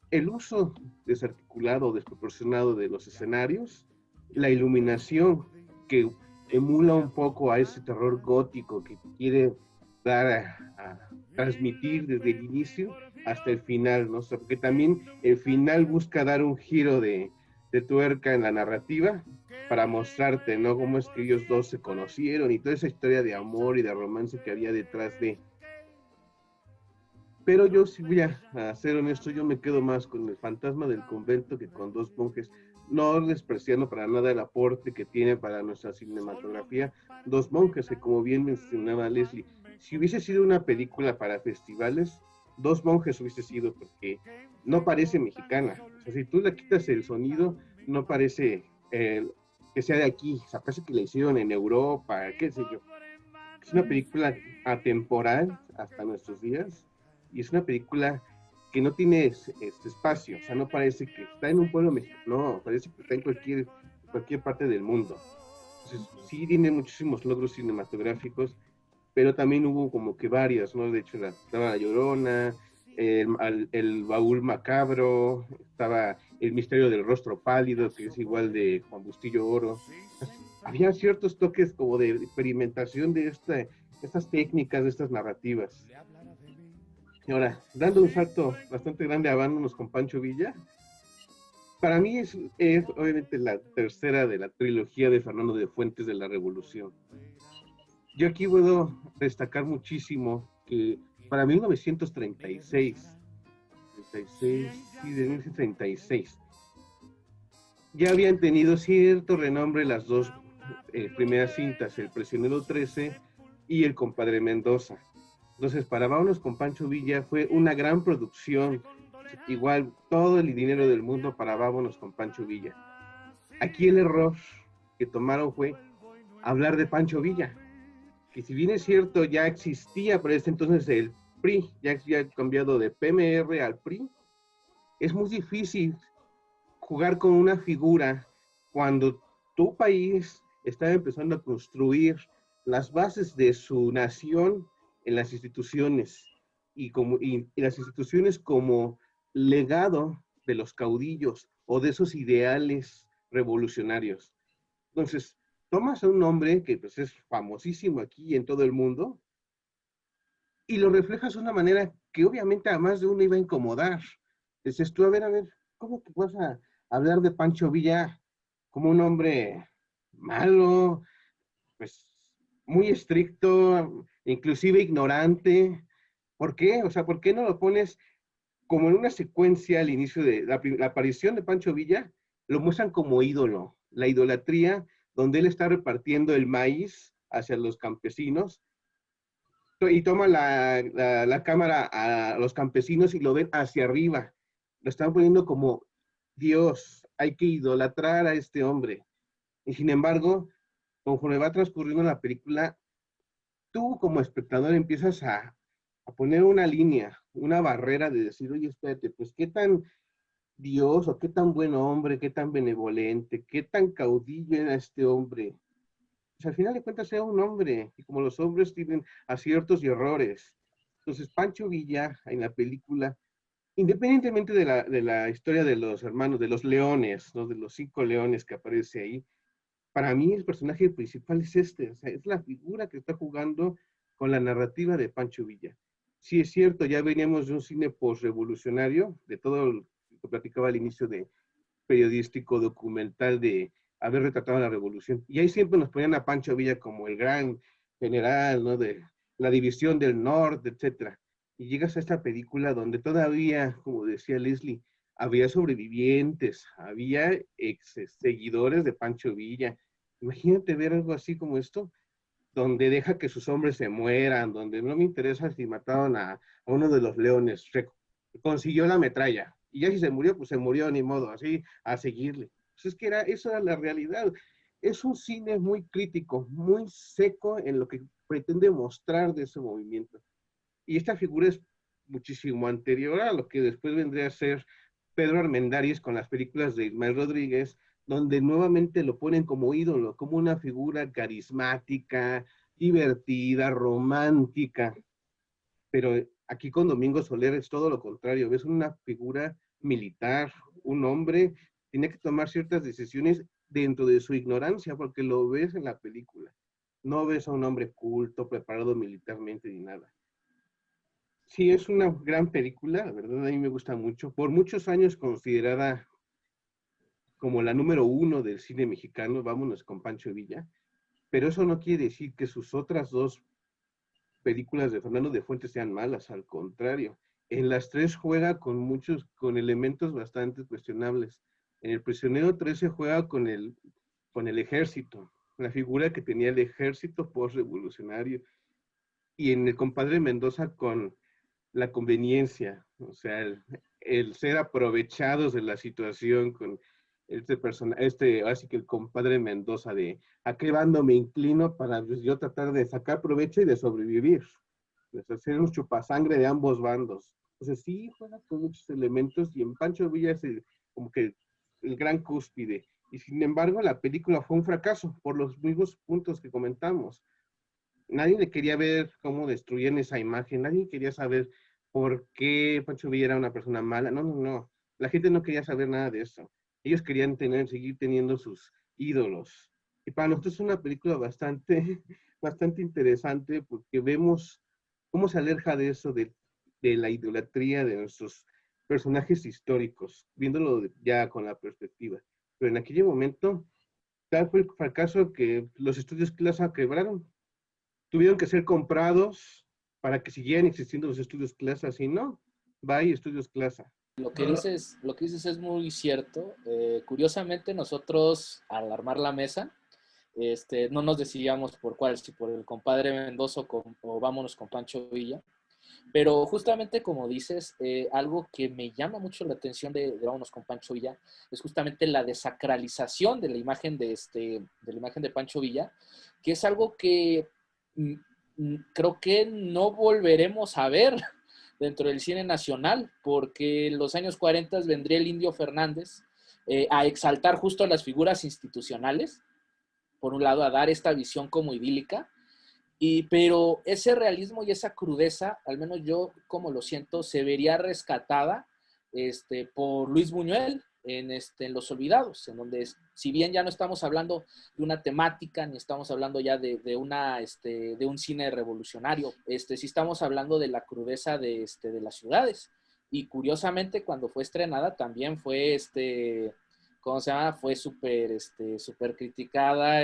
el uso desarticulado, desproporcionado de los escenarios, la iluminación que emula un poco a ese terror gótico que quiere dar a transmitir desde el inicio hasta el final, ¿no? O sea, porque también el final busca dar un giro de tuerca en la narrativa para mostrarte, ¿no? Cómo es que ellos dos se conocieron y toda esa historia de amor y de romance que había detrás de. Pero yo, si voy a ser honesto, yo me quedo más con El Fantasma del Convento que con Dos monjes, no despreciando para nada el aporte que tiene para nuestra cinematografía Dos monjes, que como bien mencionaba Leslie, si hubiese sido una película para festivales, Dos monjes hubiese sido, porque no parece mexicana. O sea, si tú le quitas el sonido, no parece que sea de aquí. O sea, parece que la hicieron en Europa, qué sé yo. Es una película atemporal hasta nuestros días, y es una película que no tiene espacio. O sea, no parece que está en un pueblo mexicano, no, parece que está en cualquier parte del mundo. Entonces, sí tiene muchísimos logros cinematográficos, pero también hubo como que varias, ¿no? De hecho, estaba La Llorona, el Baúl Macabro, estaba El Misterio del Rostro Pálido, que es igual de Juan Bustillo Oro. Había ciertos toques como de experimentación de estas técnicas, de estas narrativas. Y ahora, dando un salto bastante grande a Vámonos con Pancho Villa, Para mí es obviamente la tercera de la trilogía de Fernando de Fuentes de la Revolución. Yo aquí puedo destacar muchísimo que para 1936, sí, de 1936, ya habían tenido cierto renombre las dos primeras cintas, El Prisionero 13 y El Compadre Mendoza. Entonces, para Vámonos con Pancho Villa fue una gran producción, igual todo el dinero del mundo para Vámonos con Pancho Villa. Aquí el error que tomaron fue hablar de Pancho Villa, que si bien es cierto ya existía para este entonces el PRI, ya ha cambiado de PMR al PRI, es muy difícil jugar con una figura cuando tu país está empezando a construir las bases de su nación en las instituciones y las instituciones como legado de los caudillos o de esos ideales revolucionarios. Entonces, tomas a un hombre que pues, es famosísimo aquí en todo el mundo y lo reflejas de una manera que obviamente a más de uno iba a incomodar. Dices tú, a ver, ¿cómo que vas a hablar de Pancho Villa como un hombre malo, pues muy estricto, inclusive ignorante? ¿Por qué? O sea, ¿por qué no lo pones como en una secuencia al inicio de la aparición de Pancho Villa? Lo muestran como ídolo, la idolatría, donde él está repartiendo el maíz hacia los campesinos y toma la cámara a los campesinos y lo ven hacia arriba. Lo están poniendo como Dios, hay que idolatrar a este hombre. Y sin embargo, conforme va transcurriendo la película, tú como espectador empiezas a poner una línea, una barrera de decir, oye, espérate, pues qué tan Dios o qué tan buen hombre, qué tan benevolente, qué tan caudillo era este hombre. Pues al final de cuentas era un hombre, y como los hombres tienen aciertos y errores. Entonces Pancho Villa en la película, independientemente de la historia de los hermanos, de los leones, ¿no? De los 5 leones que aparece ahí, para mí el personaje principal es este, o sea, es la figura que está jugando con la narrativa de Pancho Villa. Sí es cierto, ya veníamos de un cine postrevolucionario, de todo lo que platicaba al inicio de periodístico, documental, de haber retratado la revolución. Y ahí siempre nos ponían a Pancho Villa como el gran general, ¿no? De la división del norte, etcétera. Y llegas a esta película donde todavía, como decía Leslie, había sobrevivientes, había ex seguidores de Pancho Villa. Imagínate ver algo así como esto, donde deja que sus hombres se mueran, donde no me interesa si mataron a uno de los leones, consiguió la metralla, y ya si se murió, pues se murió, ni modo, así, a seguirle. Pues es que eso era la realidad. Es un cine muy crítico, muy seco en lo que pretende mostrar de ese movimiento. Y esta figura es muchísimo anterior a lo que después vendría a ser Pedro Armendáriz con las películas de Ismael Rodríguez, donde nuevamente lo ponen como ídolo, como una figura carismática, divertida, romántica. Pero aquí con Domingo Soler es todo lo contrario, ves una figura militar, un hombre, tiene que tomar ciertas decisiones dentro de su ignorancia, porque lo ves en la película. No ves a un hombre culto, preparado militarmente ni nada. Sí, es una gran película, la verdad a mí me gusta mucho. Por muchos años considerada como la número 1 del cine mexicano, Vámonos con Pancho Villa, pero eso no quiere decir que sus otras 2 películas de Fernando de Fuentes sean malas, al contrario. En las 3 juega con elementos bastante cuestionables. En El Prisionero 13 juega con el ejército, la figura que tenía el ejército postrevolucionario, y en El Compadre Mendoza con la conveniencia, o sea, el ser aprovechados de la situación con así que el compadre Mendoza de a qué bando me inclino para pues, yo tratar de sacar provecho y de sobrevivir, pues, hacer un chupasangre de ambos bandos. Entonces sí, juega con muchos elementos y en Pancho Villa es como que el gran cúspide. Y sin embargo, la película fue un fracaso por los mismos puntos que comentamos. Nadie le quería ver cómo destruían esa imagen, nadie quería saber por qué Pancho Villa era una persona mala. No. La gente no quería saber nada de eso. Ellos querían seguir teniendo sus ídolos. Y para nosotros es una película bastante interesante porque vemos cómo se aleja de eso, de la idolatría de nuestros personajes históricos, viéndolo ya con la perspectiva. Pero en aquel momento, tal fue el fracaso que los estudios Clasa quebraron. Tuvieron que ser comprados para que siguieran existiendo los estudios Clasa, si no, bye estudios Clasa. Lo que dices es muy cierto. Curiosamente, nosotros al armar la mesa, no nos decidíamos por cuál, si por el compadre Mendoza o vámonos con Pancho Villa. Pero justamente como dices, algo que me llama mucho la atención de vámonos con Pancho Villa es justamente la desacralización de la imagen de la imagen de Pancho Villa, que es algo que creo que no volveremos a ver dentro del cine nacional, porque en los años 40 vendría el Indio Fernández a exaltar justo las figuras institucionales, por un lado a dar esta visión como idílica, pero ese realismo y esa crudeza, al menos yo como lo siento, se vería rescatada por Luis Buñuel en Los Olvidados, en donde si bien ya no estamos hablando de una temática, ni estamos hablando ya de un cine revolucionario, sí estamos hablando de la crudeza de las ciudades. Y curiosamente, cuando fue estrenada, también fue ¿cómo se llama? Fue súper criticada.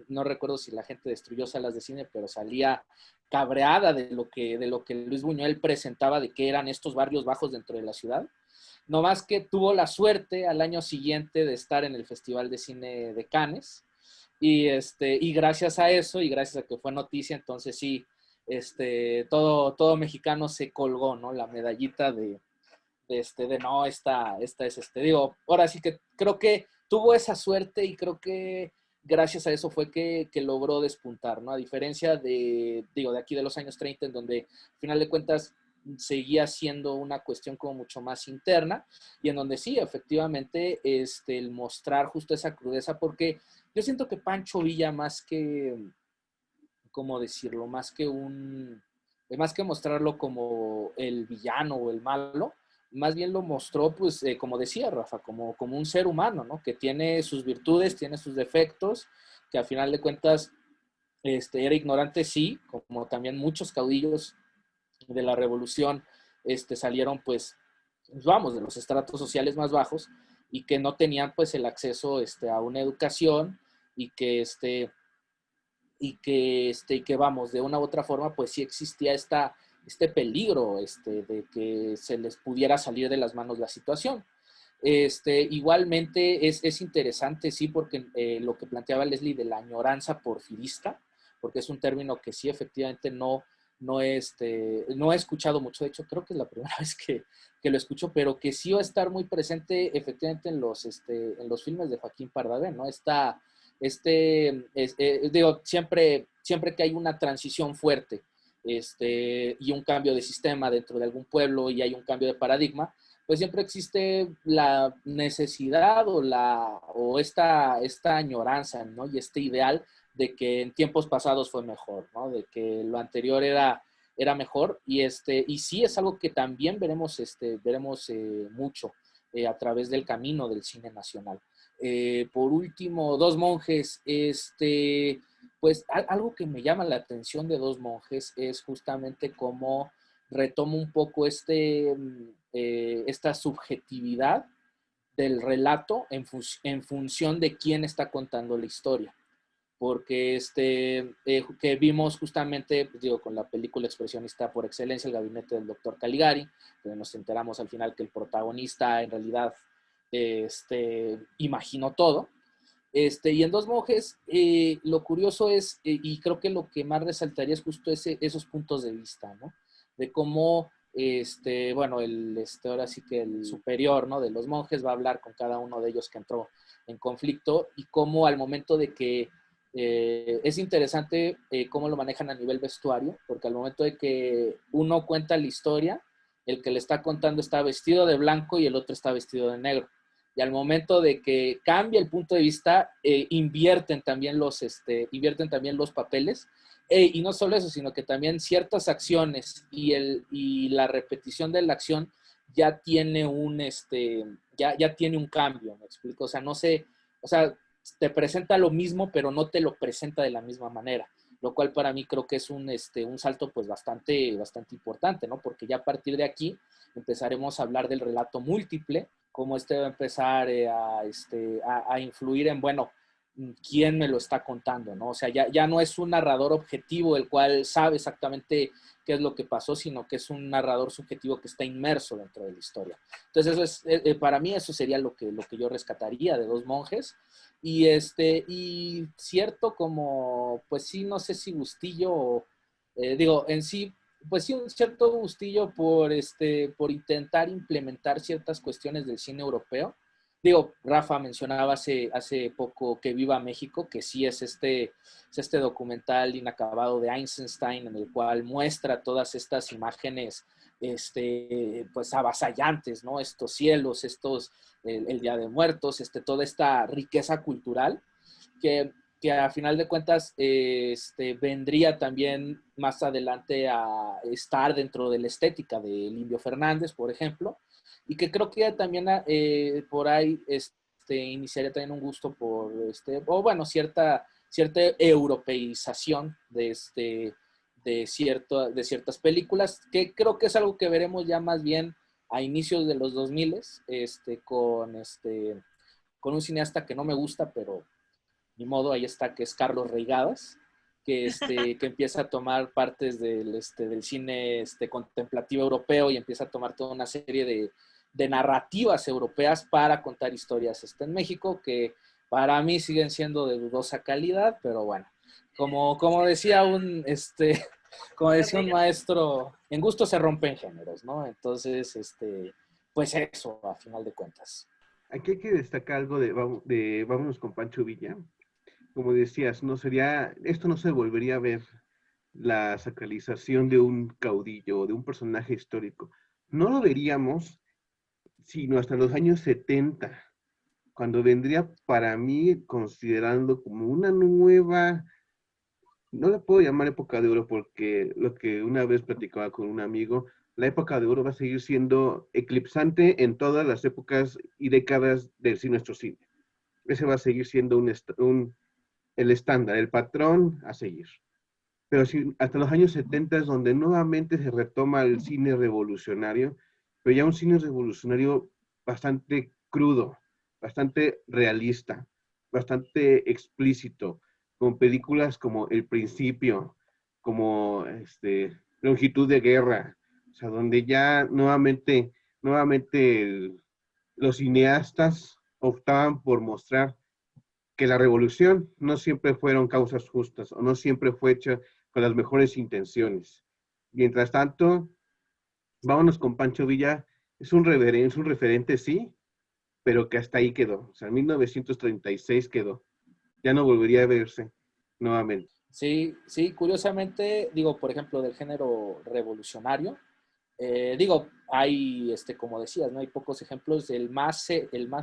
No recuerdo si la gente destruyó salas de cine, pero salía cabreada de lo que Luis Buñuel presentaba de que eran estos barrios bajos dentro de la ciudad. No más que tuvo la suerte al año siguiente de estar en el Festival de Cine de Cannes. Y gracias a eso, y gracias a que fue noticia, entonces sí, todo mexicano se colgó, ¿no? La medallita de no, esta es digo, ahora sí que creo que tuvo esa suerte y creo que gracias a eso fue que logró despuntar, ¿no? A diferencia de aquí de los años 30, en donde al final de cuentas seguía siendo una cuestión como mucho más interna y en donde sí, efectivamente, el mostrar justo esa crudeza, porque yo siento que Pancho Villa más que, ¿cómo decirlo? Más que mostrarlo como el villano o el malo, más bien lo mostró, pues, como decía Rafa, como un ser humano, ¿no? Que tiene sus virtudes, tiene sus defectos, que al final de cuentas era ignorante, sí, como también muchos caudillos de la revolución salieron, pues, vamos, de los estratos sociales más bajos y que no tenían, pues, el acceso a una educación y que, vamos, de una u otra forma, pues sí existía este peligro de que se les pudiera salir de las manos la situación. Igualmente es interesante, sí, porque lo que planteaba Leslie de la añoranza porfirista, porque es un término que sí efectivamente no he escuchado mucho, de hecho creo que es la primera vez que lo escucho, pero que sí va a estar muy presente efectivamente en los filmes de Joaquín Pardavé, ¿no? Digo, siempre que hay una transición fuerte y un cambio de sistema dentro de algún pueblo y hay un cambio de paradigma, pues siempre existe la necesidad o esta añoranza, ¿no? Y este ideal de que en tiempos pasados fue mejor, ¿no? De que lo anterior era mejor y sí es algo que también veremos mucho a través del camino del cine nacional. Por último, Dos Monjes, pues algo que me llama la atención de Dos Monjes es justamente cómo retomo un poco esta subjetividad del relato en función de quién está contando la historia. Porque que vimos justamente, pues digo, con la película expresionista por excelencia, El gabinete del doctor Caligari, donde nos enteramos al final que el protagonista en realidad imaginó todo. Y en Dos Monjes, lo curioso es, y creo que lo que más resaltaría es justo esos puntos de vista, ¿no? De cómo, bueno, ahora sí que el superior, ¿no? De los monjes va a hablar con cada uno de ellos que entró en conflicto y cómo al momento de que es interesante cómo lo manejan a nivel vestuario, porque al momento de que uno cuenta la historia, el que le está contando está vestido de blanco y el otro está vestido de negro. Y al momento de que cambia el punto de vista, invierten también los papeles. Y no solo eso, sino que también ciertas acciones y la repetición de la acción ya tiene ya tiene un cambio, ¿me explico? O sea, te presenta lo mismo, pero no te lo presenta de la misma manera. lo cual para mí creo que es un salto pues bastante importante, ¿no? Porque ya a partir de aquí empezaremos a hablar del relato múltiple, cómo va a empezar a influir en, bueno, quién me lo está contando, ¿no? O sea, ya no es un narrador objetivo el cual sabe exactamente qué es lo que pasó, sino que es un narrador subjetivo que está inmerso dentro de la historia. Entonces, eso es, para mí eso sería lo que yo rescataría de Dos monjes. Y cierto como, pues sí, no sé si gustillo, en sí, pues sí, un cierto gustillo por intentar implementar ciertas cuestiones del cine europeo. Digo, Rafa mencionaba hace poco que Viva México, que sí es este documental inacabado de Eisenstein, en el cual muestra todas estas imágenes pues avasallantes, ¿no? Estos cielos, el Día de Muertos, toda esta riqueza cultural que a final de cuentas vendría también más adelante a estar dentro de la estética de Limbio Fernández, por ejemplo, y que creo que también por ahí iniciaría también un gusto por, o bueno, cierta europeización de ciertas películas, que creo que es algo que veremos ya más bien a inicios de los 2000 con un cineasta que no me gusta, pero ni modo, ahí está, que es Carlos Reigadas, que empieza a tomar partes del cine contemplativo europeo y empieza a tomar toda una serie de narrativas europeas para contar historias en México, que para mí siguen siendo de dudosa calidad, pero bueno, como decía un maestro, en gusto se rompen géneros, ¿no? Entonces, pues eso, a final de cuentas. Aquí hay que destacar algo de Vámonos con Pancho Villa. Como decías, esto no se volvería a ver, la sacralización de un caudillo, de un personaje histórico. No lo veríamos sino hasta los años 70, cuando vendría para mí considerando como una nueva, no la puedo llamar época de oro porque lo que una vez platicaba con un amigo, la época de oro va a seguir siendo eclipsante en todas las épocas y décadas de nuestro cine. Ese va a seguir siendo el estándar, el patrón a seguir. Pero sí, hasta los años 70 es donde nuevamente se retoma el cine revolucionario, pero ya un cine revolucionario bastante crudo, bastante realista, bastante explícito, con películas como El Principio, como Longitud de Guerra, o sea, donde ya nuevamente los cineastas optaban por mostrar que la revolución no siempre fueron causas justas o no siempre fue hecha con las mejores intenciones. Mientras tanto, Vámonos con Pancho Villa es un referente, sí, pero que hasta ahí quedó. O sea, en 1936 quedó. Ya no volvería a verse nuevamente. Sí, curiosamente, digo, por ejemplo, del género revolucionario, hay, como decías, ¿no? Hay pocos ejemplos. El más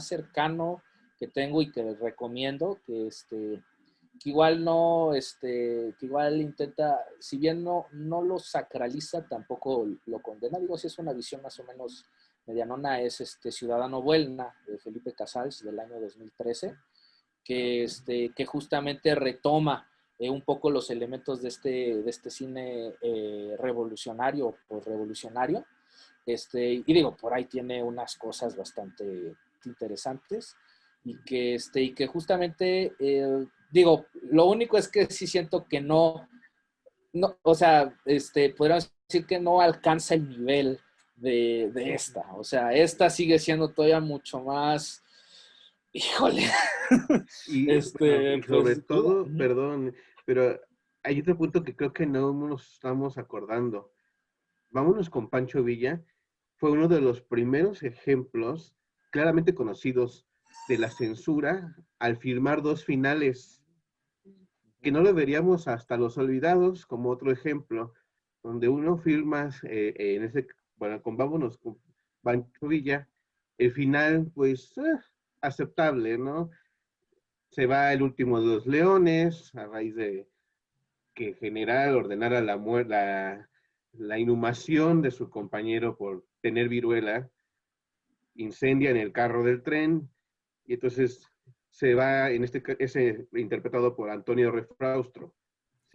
cercano que tengo y que les recomiendo, que igual no, que igual intenta, si bien no lo sacraliza, tampoco lo condena. Digo, si es una visión más o menos medianona, es Ciudadano Buelna, de Felipe Casals, del año 2013, que justamente retoma un poco los elementos de este cine revolucionario o postrevolucionario. Y digo, por ahí tiene unas cosas bastante interesantes y que justamente, digo, lo único es que sí siento que no, o sea, podríamos decir que no alcanza el nivel de esta. O sea, esta sigue siendo todavía mucho más, híjole. Y sobre pues, todo, perdón, pero hay otro punto que creo que no nos estamos acordando. Vámonos con Pancho Villa. Fue uno de los primeros ejemplos claramente conocidos de la censura al firmar dos finales, que no lo veríamos hasta Los Olvidados como otro ejemplo, donde uno firma, con Vámonos con Pancho Villa, el final, pues, aceptable, ¿no? Se va el último de los leones, a raíz de que General ordenara la inhumación de su compañero por tener viruela, incendia en el carro del tren, y entonces se va, ese interpretado por Antonio Refraustro,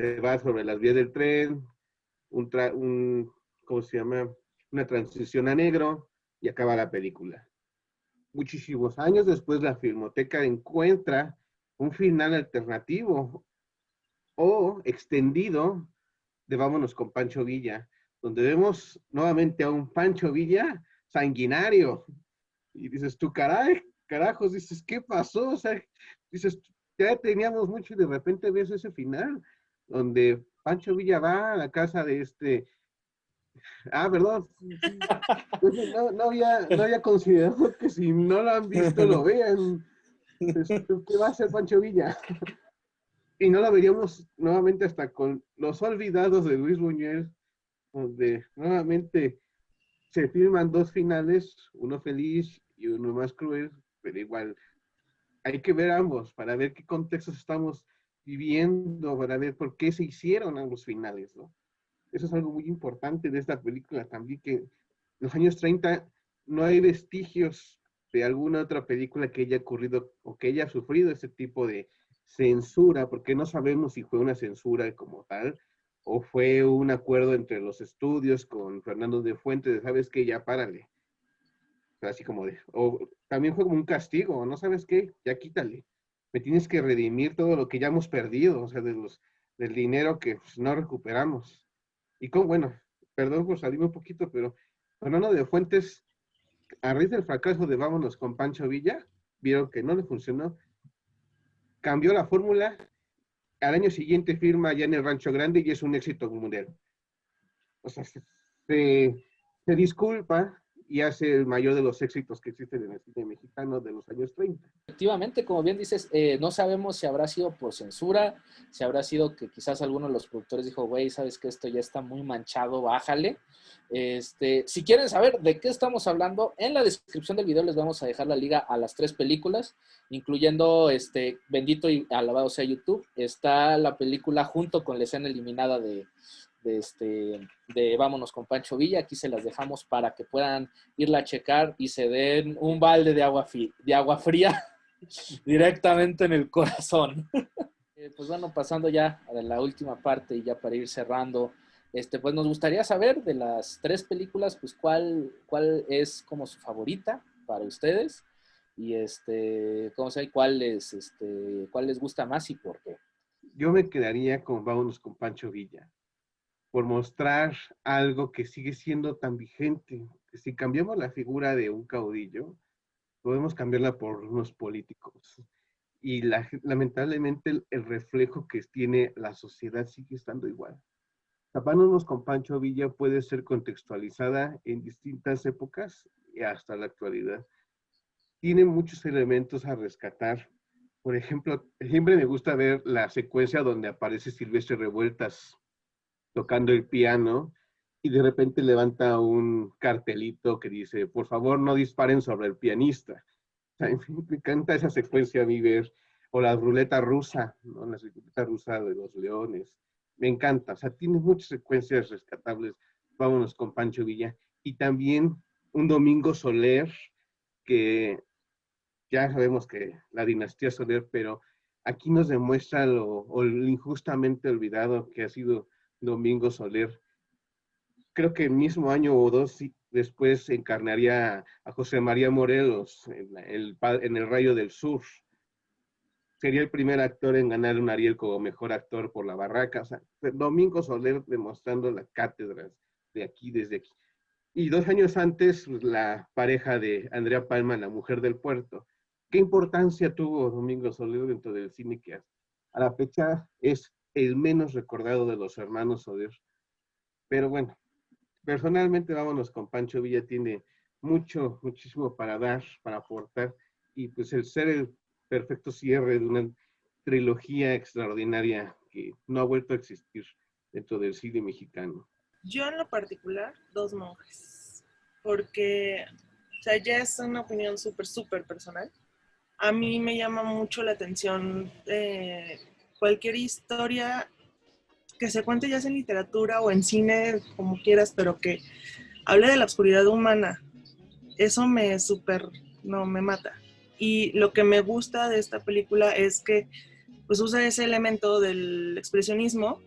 se va sobre las vías del tren, ¿cómo se llama? Una transición a negro y acaba la película. Muchísimos años después la Filmoteca encuentra un final alternativo o extendido de Vámonos con Pancho Villa, donde vemos nuevamente a un Pancho Villa sanguinario. Y dices, tú, caray, carajos, dices, ¿qué pasó? O sea, dices, ya teníamos mucho y de repente ves ese final, donde Pancho Villa va a la casa de perdón. No había considerado que si no lo han visto, lo vean. ¿Qué va a hacer Pancho Villa? Y no lo veríamos nuevamente hasta con Los Olvidados de Luis Buñuel, donde nuevamente se filman dos finales, uno feliz y uno más cruel, pero igual hay que ver ambos para ver qué contextos estamos viviendo, para ver por qué se hicieron ambos finales, ¿no? Eso es algo muy importante de esta película también, que en los años 30 no hay vestigios de alguna otra película que haya ocurrido o que haya sufrido ese tipo de censura, porque no sabemos si fue una censura como tal o fue un acuerdo entre los estudios con Fernando de Fuentes de, ¿sabes qué? Ya párale. Así como o también fue como un castigo, ¿no? ¿Sabes qué? Ya quítale. Me tienes que redimir todo lo que ya hemos perdido, o sea, del dinero que pues, no recuperamos. Y bueno, perdón por salirme un poquito, pero Fernando de Fuentes, a raíz del fracaso de Vámonos con Pancho Villa, vieron que no le funcionó, cambió la fórmula, al año siguiente firma ya en el Rancho Grande y es un éxito mundial. O sea, se disculpa y hace el mayor de los éxitos que existen en el cine mexicano de los años 30. Efectivamente, como bien dices, no sabemos si habrá sido por censura, si habrá sido que quizás alguno de los productores dijo, güey, sabes que esto ya está muy manchado, bájale. Si quieren saber de qué estamos hablando, en la descripción del video les vamos a dejar la liga a las 3 películas, incluyendo bendito y alabado sea YouTube. Está la película junto con la escena eliminada de Vámonos con Pancho Villa. Aquí se las dejamos para que puedan irla a checar y se den un balde de agua fría directamente en el corazón. Pues bueno, pasando ya a la última parte y ya para ir cerrando, pues nos gustaría saber de las 3 películas, pues cuál es como su favorita para ustedes y cuál les gusta más y por qué. Yo me quedaría con Vámonos con Pancho Villa, por mostrar algo que sigue siendo tan vigente, que si cambiamos la figura de un caudillo, podemos cambiarla por unos políticos. Y lamentablemente el reflejo que tiene la sociedad sigue estando igual. Vámonos con Pancho Villa puede ser contextualizada en distintas épocas y hasta la actualidad. Tiene muchos elementos a rescatar. Por ejemplo, siempre me gusta ver la secuencia donde aparece Silvestre Revueltas tocando el piano y de repente levanta un cartelito que dice, por favor no disparen sobre el pianista. O sea, me encanta esa secuencia a mí ver, o la ruleta rusa, ¿no? La ruleta rusa de los leones, me encanta, o sea, tiene muchas secuencias rescatables. Vámonos con Pancho Villa, y también Un Domingo Soler, que ya sabemos que la dinastía Soler, pero aquí nos demuestra lo injustamente olvidado que ha sido Domingo Soler. Creo que el mismo año o 2 después encarnaría a José María Morelos en El Rayo del Sur. Sería el primer actor en ganar un Ariel como mejor actor por La Barraca. O sea, Domingo Soler demostrando la cátedra de aquí, desde aquí. Y 2 años antes, la pareja de Andrea Palma, La Mujer del Puerto. ¿Qué importancia tuvo Domingo Soler dentro del cine que a la fecha es el menos recordado de los hermanos Soler? Pero bueno, personalmente Vámonos con Pancho Villa tiene muchísimo para dar, para aportar, y pues el ser el perfecto cierre de una trilogía extraordinaria que no ha vuelto a existir dentro del cine mexicano. Yo en lo particular, Dos Monjes, porque, o sea, ya es una opinión súper personal. A mí me llama mucho la atención cualquier historia que se cuente ya sea en literatura o en cine, como quieras, pero que hable de la oscuridad humana. Eso me mata. Y lo que me gusta de esta película es que pues usa ese elemento del expresionismo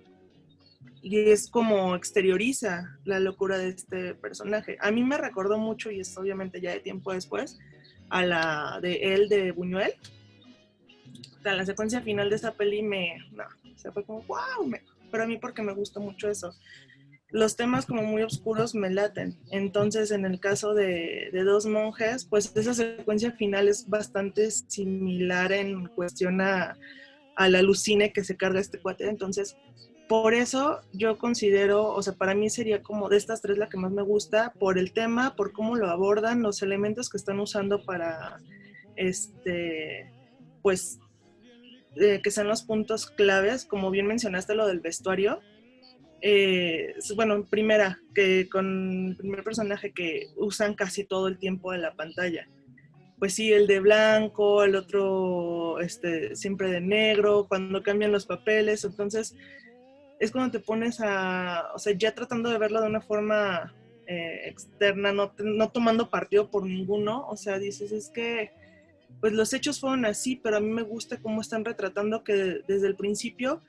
y es como exterioriza la locura de este personaje. A mí me recordó mucho, y es obviamente ya de tiempo después, a la de él de Buñuel. O sea, la secuencia final de esa peli o sea, fue como, wow, pero a mí porque me gusta mucho eso. Los temas como muy oscuros me laten. Entonces, en el caso de Dos Monjes, pues esa secuencia final es bastante similar en cuestión a la alucine que se carga este cuate. Entonces, por eso yo considero, o sea, para mí sería como de estas tres la que más me gusta, por el tema, por cómo lo abordan, los elementos que están usando para, pues, que sean los puntos claves, como bien mencionaste lo del vestuario. Bueno, primera, que con el primer personaje que usan casi todo el tiempo de la pantalla. Pues sí, el de blanco, el otro siempre de negro, cuando cambian los papeles, entonces es cuando te pones o sea, ya tratando de verlo de una forma externa, no tomando partido por ninguno, o sea, dices, es que pues los hechos fueron así, pero a mí me gusta cómo están retratando que desde el principio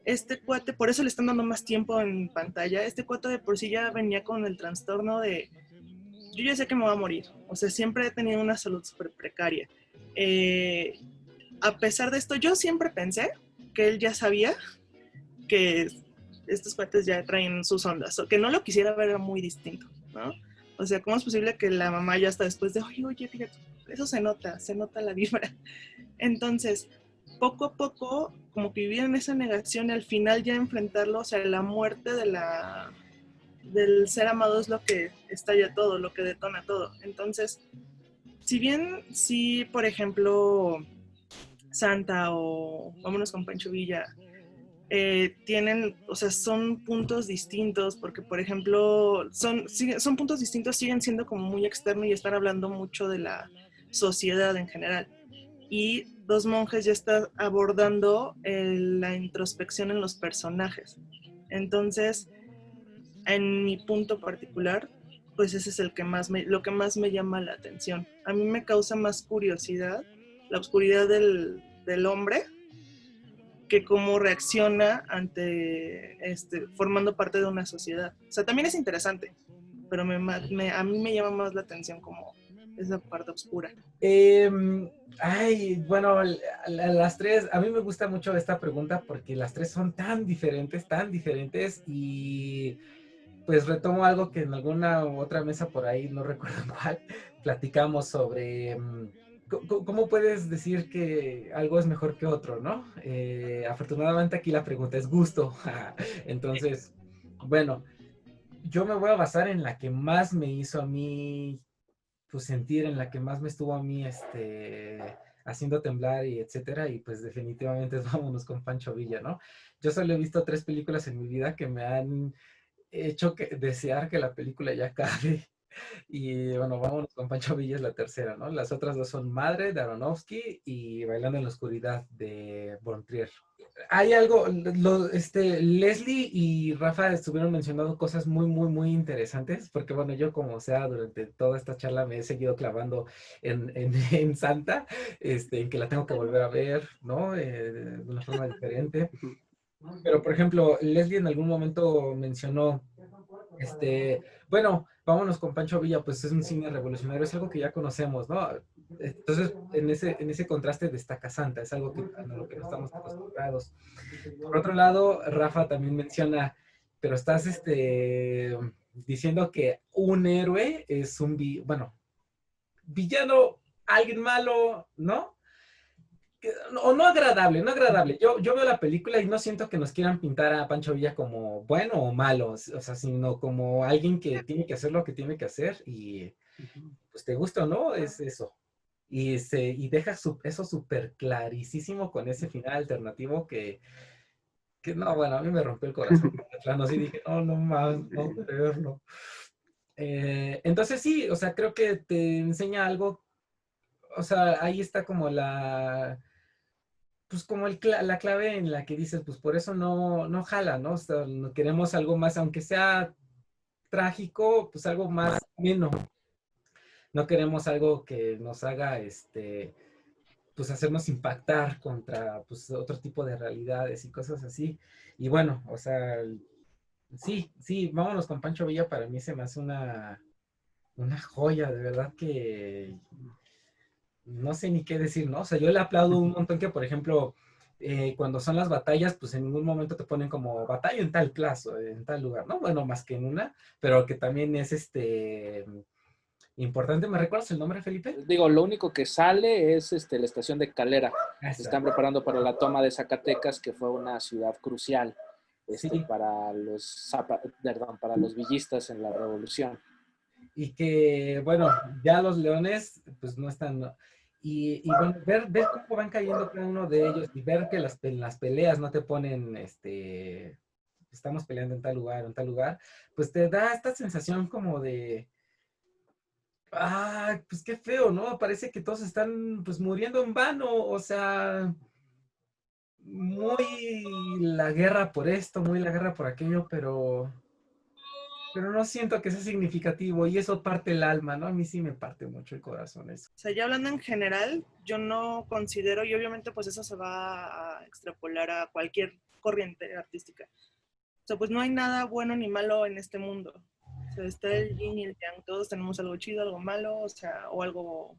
este cuate, por eso le están dando más tiempo en pantalla, este cuate de por sí ya venía con el trastorno de, yo ya sé que me voy a morir, o sea, siempre he tenido una salud súper precaria. A pesar de esto, yo siempre pensé que él ya sabía que estos cuates ya traen sus ondas, o que no lo quisiera ver era muy distinto, ¿no? O sea, ¿cómo es posible que la mamá ya hasta después de, oye, fíjate, eso se nota la vibra? Entonces, poco a poco, como que vivieron esa negación y al final ya enfrentarlo, o sea, la muerte del ser amado es lo que estalla todo, lo que detona todo. Entonces, si bien, sí, por ejemplo, Santa o Vámonos con Pancho Villa, tienen, o sea, son puntos distintos, porque por ejemplo, son puntos distintos, siguen siendo como muy externos y están hablando mucho de la sociedad en general. Y Dos Monjes ya está abordando la introspección en los personajes. Entonces, en mi punto particular, pues ese es lo que más me llama la atención. A mí me causa más curiosidad la oscuridad del hombre, que cómo reacciona ante formando parte de una sociedad. O sea, también es interesante, pero a mí me llama más la atención como esa parte oscura. Bueno, las tres, a mí me gusta mucho esta pregunta porque las tres son tan diferentes y pues retomo algo que en alguna otra mesa por ahí, no recuerdo cuál, platicamos sobre cómo puedes decir que algo es mejor que otro, ¿no? Afortunadamente aquí la pregunta es gusto. Entonces, bueno, yo me voy a basar en la que más me hizo a mí pues sentir, en la que más me estuvo a mí haciendo temblar y etcétera, y pues definitivamente vámonos con Pancho Villa, ¿no? Yo solo he visto 3 películas en mi vida que me han hecho desear que la película ya acabe. Y bueno, vámonos con Pancho Villa es la tercera, ¿no? Las otras dos son Madre de Aronofsky y Bailando en la Oscuridad de Von Trier. Hay algo, Leslie y Rafa estuvieron mencionando cosas muy interesantes, porque bueno, yo como sea, durante toda esta charla me he seguido clavando en Santa, en que la tengo que volver a ver, ¿no? De una forma diferente. Pero, por ejemplo, Leslie en algún momento mencionó, bueno, vámonos con Pancho Villa, pues es un cine revolucionario, es algo que ya conocemos, ¿no? Entonces, en ese contraste destaca Santa, es algo a lo que no estamos acostumbrados. Por otro lado, Rafa también menciona, pero estás diciendo que un héroe es villano, alguien malo, ¿no? O no agradable, no agradable. Yo veo la película y no siento que nos quieran pintar a Pancho Villa como bueno o malo, o sea, sino como alguien que tiene que hacer lo que tiene que hacer y pues te gusta o no, es eso. Y deja eso súper clarísimo con ese final alternativo que no, bueno, a mí me rompió el corazón. Plano, así dije, no más, no creerlo. Entonces sí, o sea, creo que te enseña algo, o sea, ahí está como pues como la clave en la que dices, pues por eso no jala, ¿no? O sea, queremos algo más, aunque sea trágico, pues algo más ameno. No queremos algo que nos haga, pues hacernos impactar contra, pues, otro tipo de realidades y cosas así. Y bueno, o sea, Sí, sí, vámonos con Pancho Villa. Para mí se me hace una joya, de verdad que no sé ni qué decir, ¿no? O sea, yo le aplaudo un montón que, por ejemplo, cuando son las batallas, pues en ningún momento te ponen como batalla en tal plazo, en tal lugar, ¿no? Bueno, más que en una, pero que también es importante. ¿Me recuerdas el nombre, Felipe? Digo, lo único que sale es la estación de Calera. Se Esa. están preparando para la toma de Zacatecas, que fue una ciudad crucial Sí, para los villistas en la revolución. y que, bueno, ya los leones, pues no están, ¿no? Y bueno, ver cómo van cayendo cada uno de ellos y ver que en las peleas no te ponen, estamos peleando en tal lugar, pues te da esta sensación como de, pues qué feo, ¿no? Parece que todos están, pues, muriendo en vano, o sea, muy la guerra por esto, muy la guerra por aquello, pero no siento que sea significativo y eso parte el alma, ¿no? A mí sí me parte mucho el corazón eso. O sea, ya hablando en general, yo no considero, y obviamente pues eso se va a extrapolar a cualquier corriente artística. O sea, pues no hay nada bueno ni malo en este mundo. O sea, está el yin y el yang, todos tenemos algo chido, algo malo, o sea, o algo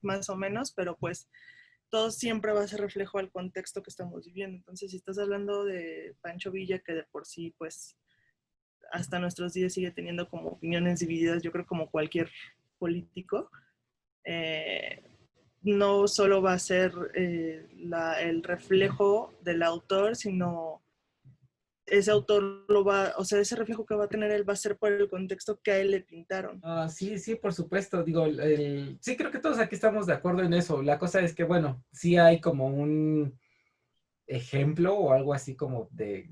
más o menos, pero pues todo siempre va a ser reflejo al contexto que estamos viviendo. Entonces, si estás hablando de Pancho Villa, que de por sí, pues, hasta nuestros días sigue teniendo como opiniones divididas, yo creo como cualquier político, no solo va a ser el reflejo del autor, sino ese autor lo va, o sea, ese reflejo que va a tener él va a ser por el contexto que a él le pintaron. Sí, sí, por supuesto. Digo, sí, creo que todos aquí estamos de acuerdo en eso. La cosa es que, bueno, sí hay como un ejemplo o algo así como de,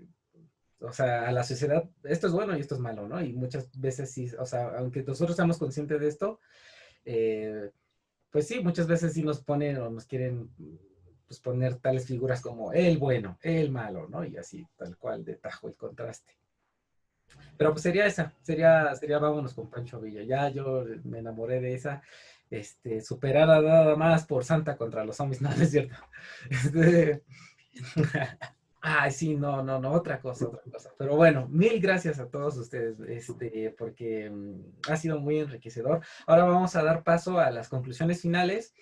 o sea, a la sociedad, esto es bueno y esto es malo, ¿no? Y muchas veces sí, o sea, aunque nosotros seamos conscientes de esto, eh, pues sí, muchas veces sí nos ponen o nos quieren, pues, poner tales figuras como el bueno, el malo, ¿no? Y así, tal cual, de tajo el contraste. Pero pues sería esa, sería vámonos con Pancho Villa. Ya yo me enamoré de esa, superada nada más por Santa contra los zombies, no, no es cierto. Este, Ay, sí, no, otra cosa. Pero bueno, mil gracias a todos ustedes, porque ha sido muy enriquecedor. Ahora vamos a dar paso a las conclusiones finales.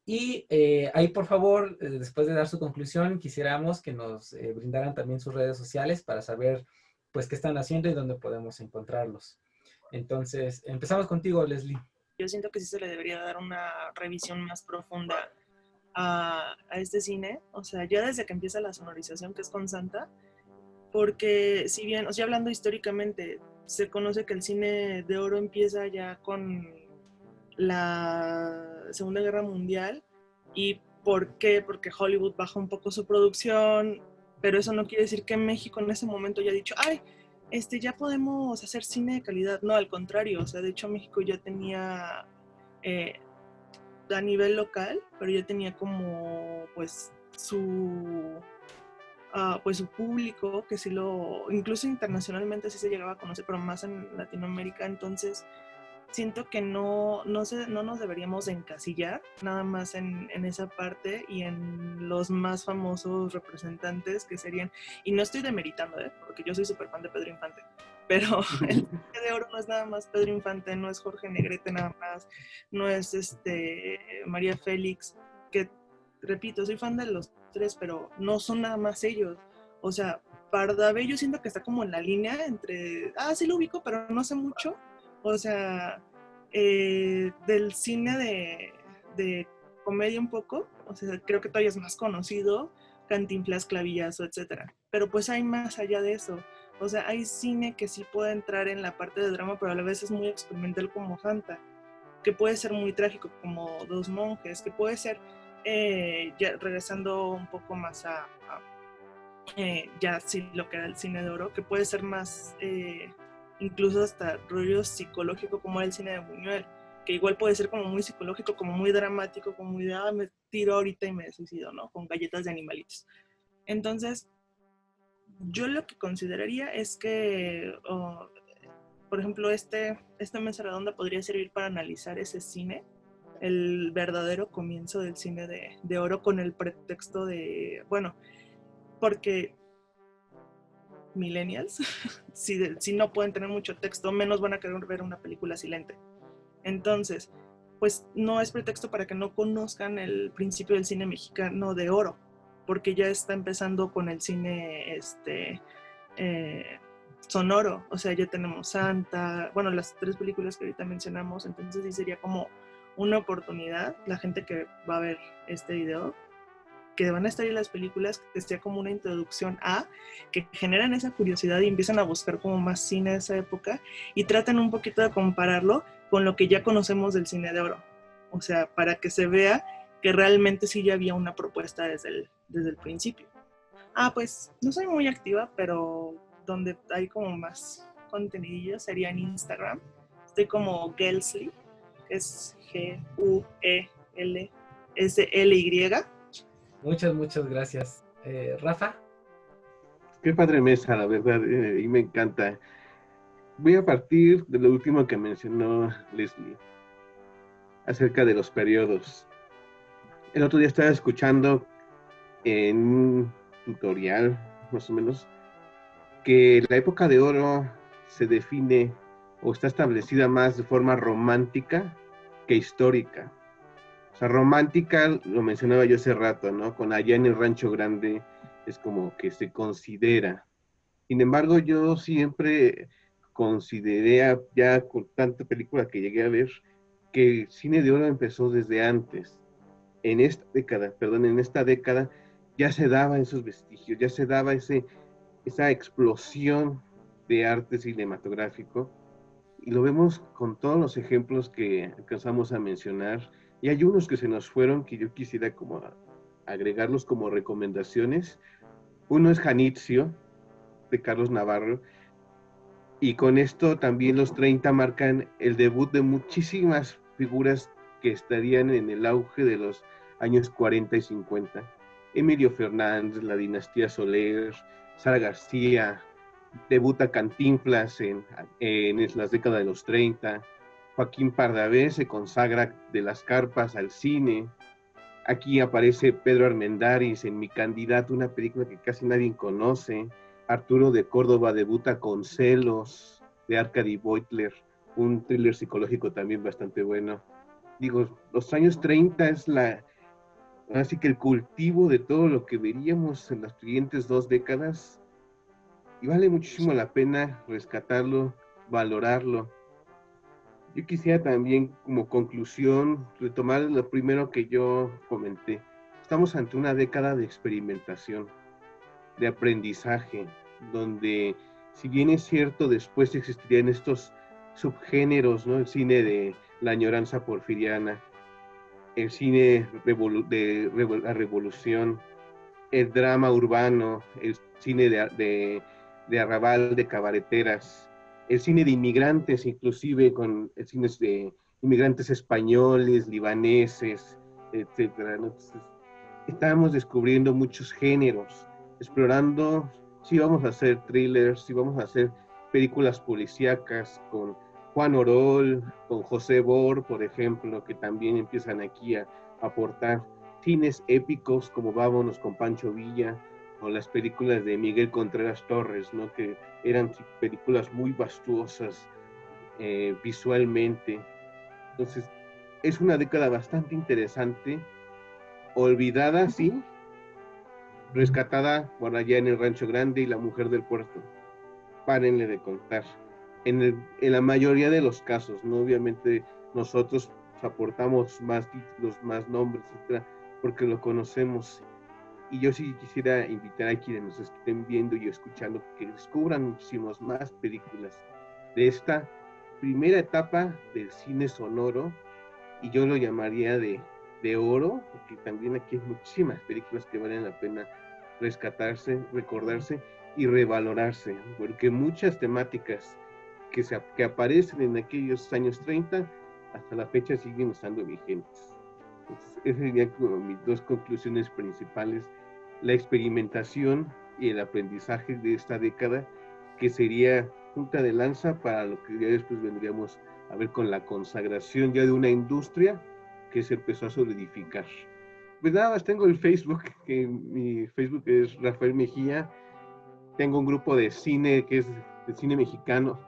Y ahí, por favor, después de dar su conclusión, quisiéramos que nos brindaran también sus redes sociales para saber, pues, qué están haciendo y dónde podemos encontrarlos. Entonces, empezamos contigo, Leslie. Yo siento que sí se le debería dar una revisión más profunda a este cine, o sea, ya desde que empieza la sonorización, que es con Santa, porque si bien, o sea, hablando históricamente, se conoce que el cine de oro empieza ya con la Segunda Guerra Mundial. ¿Y por qué? Porque Hollywood baja un poco su producción, pero eso no quiere decir que México en ese momento haya dicho, ay, ya podemos hacer cine de calidad. No, al contrario, o sea, de hecho México ya tenía a nivel local, pero ya tenía como pues pues su público, que sí incluso internacionalmente sí se llegaba a conocer, pero más en Latinoamérica. Entonces siento que no nos deberíamos encasillar nada más en esa parte y en los más famosos representantes que serían, y no estoy demeritando, porque yo soy súper fan de Pedro Infante, pero el cine de oro no es nada más Pedro Infante, no es Jorge Negrete nada más, no es María Félix, que repito, soy fan de los tres, pero no son nada más ellos. O sea, Pardavé yo siento que está como en la línea entre, sí lo ubico, pero no sé mucho. O sea, del cine de comedia un poco, o sea, creo que todavía es más conocido, Cantinflas, Clavillazo, etcétera. Pero pues hay más allá de eso. O sea, hay cine que sí puede entrar en la parte de drama, pero a la vez es muy experimental como Santa, que puede ser muy trágico como Dos Monjes, que puede ser, ya regresando un poco más ya sí lo que era el cine de oro, que puede ser más incluso hasta rollo psicológico como era el cine de Buñuel, que igual puede ser como muy psicológico, como muy dramático, como muy de, me tiro ahorita y me suicido, ¿no? Con galletas de animalitos. Entonces, yo lo que consideraría es que, por ejemplo, esta mesa redonda podría servir para analizar ese cine, el verdadero comienzo del cine de oro, con el pretexto de, bueno, porque millennials, si no pueden tener mucho texto, menos van a querer ver una película silente. Entonces, pues no es pretexto para que no conozcan el principio del cine mexicano de oro, porque ya está empezando con el cine sonoro, o sea, ya tenemos Santa, bueno, las 3 películas que ahorita mencionamos, entonces sí sería como una oportunidad, la gente que va a ver este video, que van a estar ahí las películas, que sea como una introducción a, que generan esa curiosidad y empiezan a buscar como más cine de esa época y tratan un poquito de compararlo con lo que ya conocemos del cine de oro. O sea, para que se vea que realmente sí ya había una propuesta desde el principio. Pues no soy muy activa, pero donde hay como más contenido sería en Instagram. Estoy como Gelsley, que es G-U-E-L-S-L-Y. Muchas gracias. Rafa. Qué padre mesa, la verdad, y me encanta. Voy a partir de lo último que mencionó Leslie, acerca de los periodos. El otro día estaba escuchando en un tutorial, más o menos, que la época de oro se define o está establecida más de forma romántica que histórica. O sea, romántica, lo mencionaba yo hace rato, ¿no? Con Allá en el Rancho Grande es como que se considera. Sin embargo, yo siempre consideré, ya con tanta película que llegué a ver, que el cine de oro empezó desde antes. En esta década ya se daba esos vestigios, ya se daba esa explosión de arte cinematográfico, y lo vemos con todos los ejemplos que alcanzamos a mencionar, y hay unos que se nos fueron que yo quisiera como agregarlos como recomendaciones. Uno es Janitzio, de Carlos Navarro, y con esto también los 30 marcan el debut de muchísimas figuras que estarían en el auge de los años 40 y 50. Emilio Fernández, la dinastía Soler, Sara García, debuta Cantinflas en las décadas de los 30, Joaquín Pardavé se consagra de las carpas al cine, aquí aparece Pedro Armendáriz en Mi Candidato, una película que casi nadie conoce, Arturo de Córdoba debuta con Celos, de Arkady Beutler, un thriller psicológico también bastante bueno. Digo, los años 30 es así que el cultivo de todo lo que veríamos en las siguientes 2 décadas, y vale muchísimo la pena rescatarlo, valorarlo. Yo quisiera también, como conclusión, retomar lo primero que yo comenté. Estamos ante una década de experimentación, de aprendizaje, donde, si bien es cierto, después existirían estos subgéneros, ¿no? El cine de la añoranza porfiriana, el cine de la revolución, el drama urbano, el cine de arrabal, de cabareteras, el cine de inmigrantes, inclusive con el cine de inmigrantes españoles, libaneses, etcétera, ¿no? Entonces, estamos descubriendo muchos géneros, explorando, si vamos a hacer thrillers, si vamos a hacer películas policíacas con Juan Orol, con José Bor, por ejemplo, que también empiezan aquí a aportar cines épicos como Vámonos con Pancho Villa, o las películas de Miguel Contreras Torres, ¿no? Que eran películas muy vastuosas visualmente. Entonces, es una década bastante interesante, olvidada, sí, rescatada por Allá en el Rancho Grande y La Mujer del Puerto. Párenle de contar. En la mayoría de los casos, ¿no? Obviamente nosotros aportamos más títulos, más nombres, etcétera, porque lo conocemos. Y yo sí quisiera invitar a quienes nos estén viendo y escuchando que descubran muchísimas más películas de esta primera etapa del cine sonoro, y yo lo llamaría de oro, porque también aquí hay muchísimas películas que valen la pena rescatarse, recordarse y revalorarse, porque muchas temáticas que aparecen en aquellos años 30 hasta la fecha siguen estando vigentes. Entonces, esas serían como mis 2 conclusiones principales: la experimentación y el aprendizaje de esta década, que sería punta de lanza para lo que ya después vendríamos a ver con la consagración ya de una industria que se empezó a solidificar. Pues nada más, tengo el Facebook, que mi Facebook es Rafael Mejía, tengo un grupo de cine que es de cine mexicano.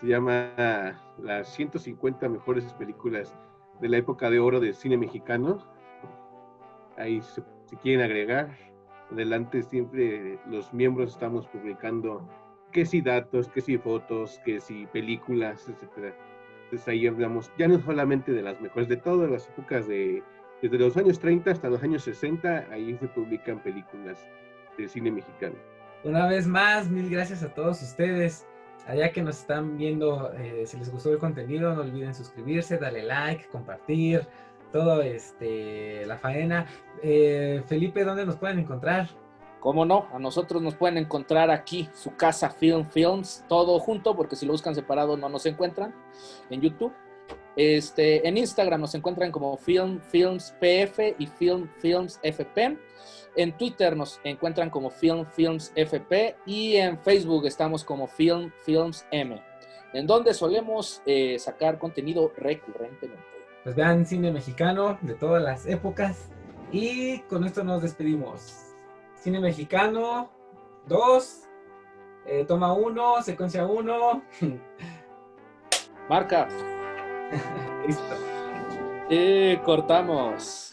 Se llama las 150 mejores películas de la época de oro del cine mexicano. Ahí si quieren agregar, adelante, siempre los miembros estamos publicando que si datos, que si fotos, que si películas, etcétera. Entonces ahí hablamos ya no solamente de las mejores, de todas las épocas desde los años 30 hasta los años 60, ahí se publican películas de cine mexicano. Una vez más, mil gracias a todos ustedes. Allá que nos están viendo, si les gustó el contenido, no olviden suscribirse, darle like, compartir, todo la faena. Felipe, ¿dónde nos pueden encontrar? ¿Cómo no? A nosotros nos pueden encontrar aquí, su casa Film Films, todo junto, porque si lo buscan separado no nos encuentran, en YouTube. En Instagram nos encuentran como Film Films PF y Film Films FP. En Twitter nos encuentran como Film Films FP y en Facebook estamos como Film Films M, en donde solemos sacar contenido recurrentemente. Pues vean cine mexicano de todas las épocas y con esto nos despedimos. Cine mexicano 2, toma 1, secuencia 1. Marca. Listo. Y cortamos.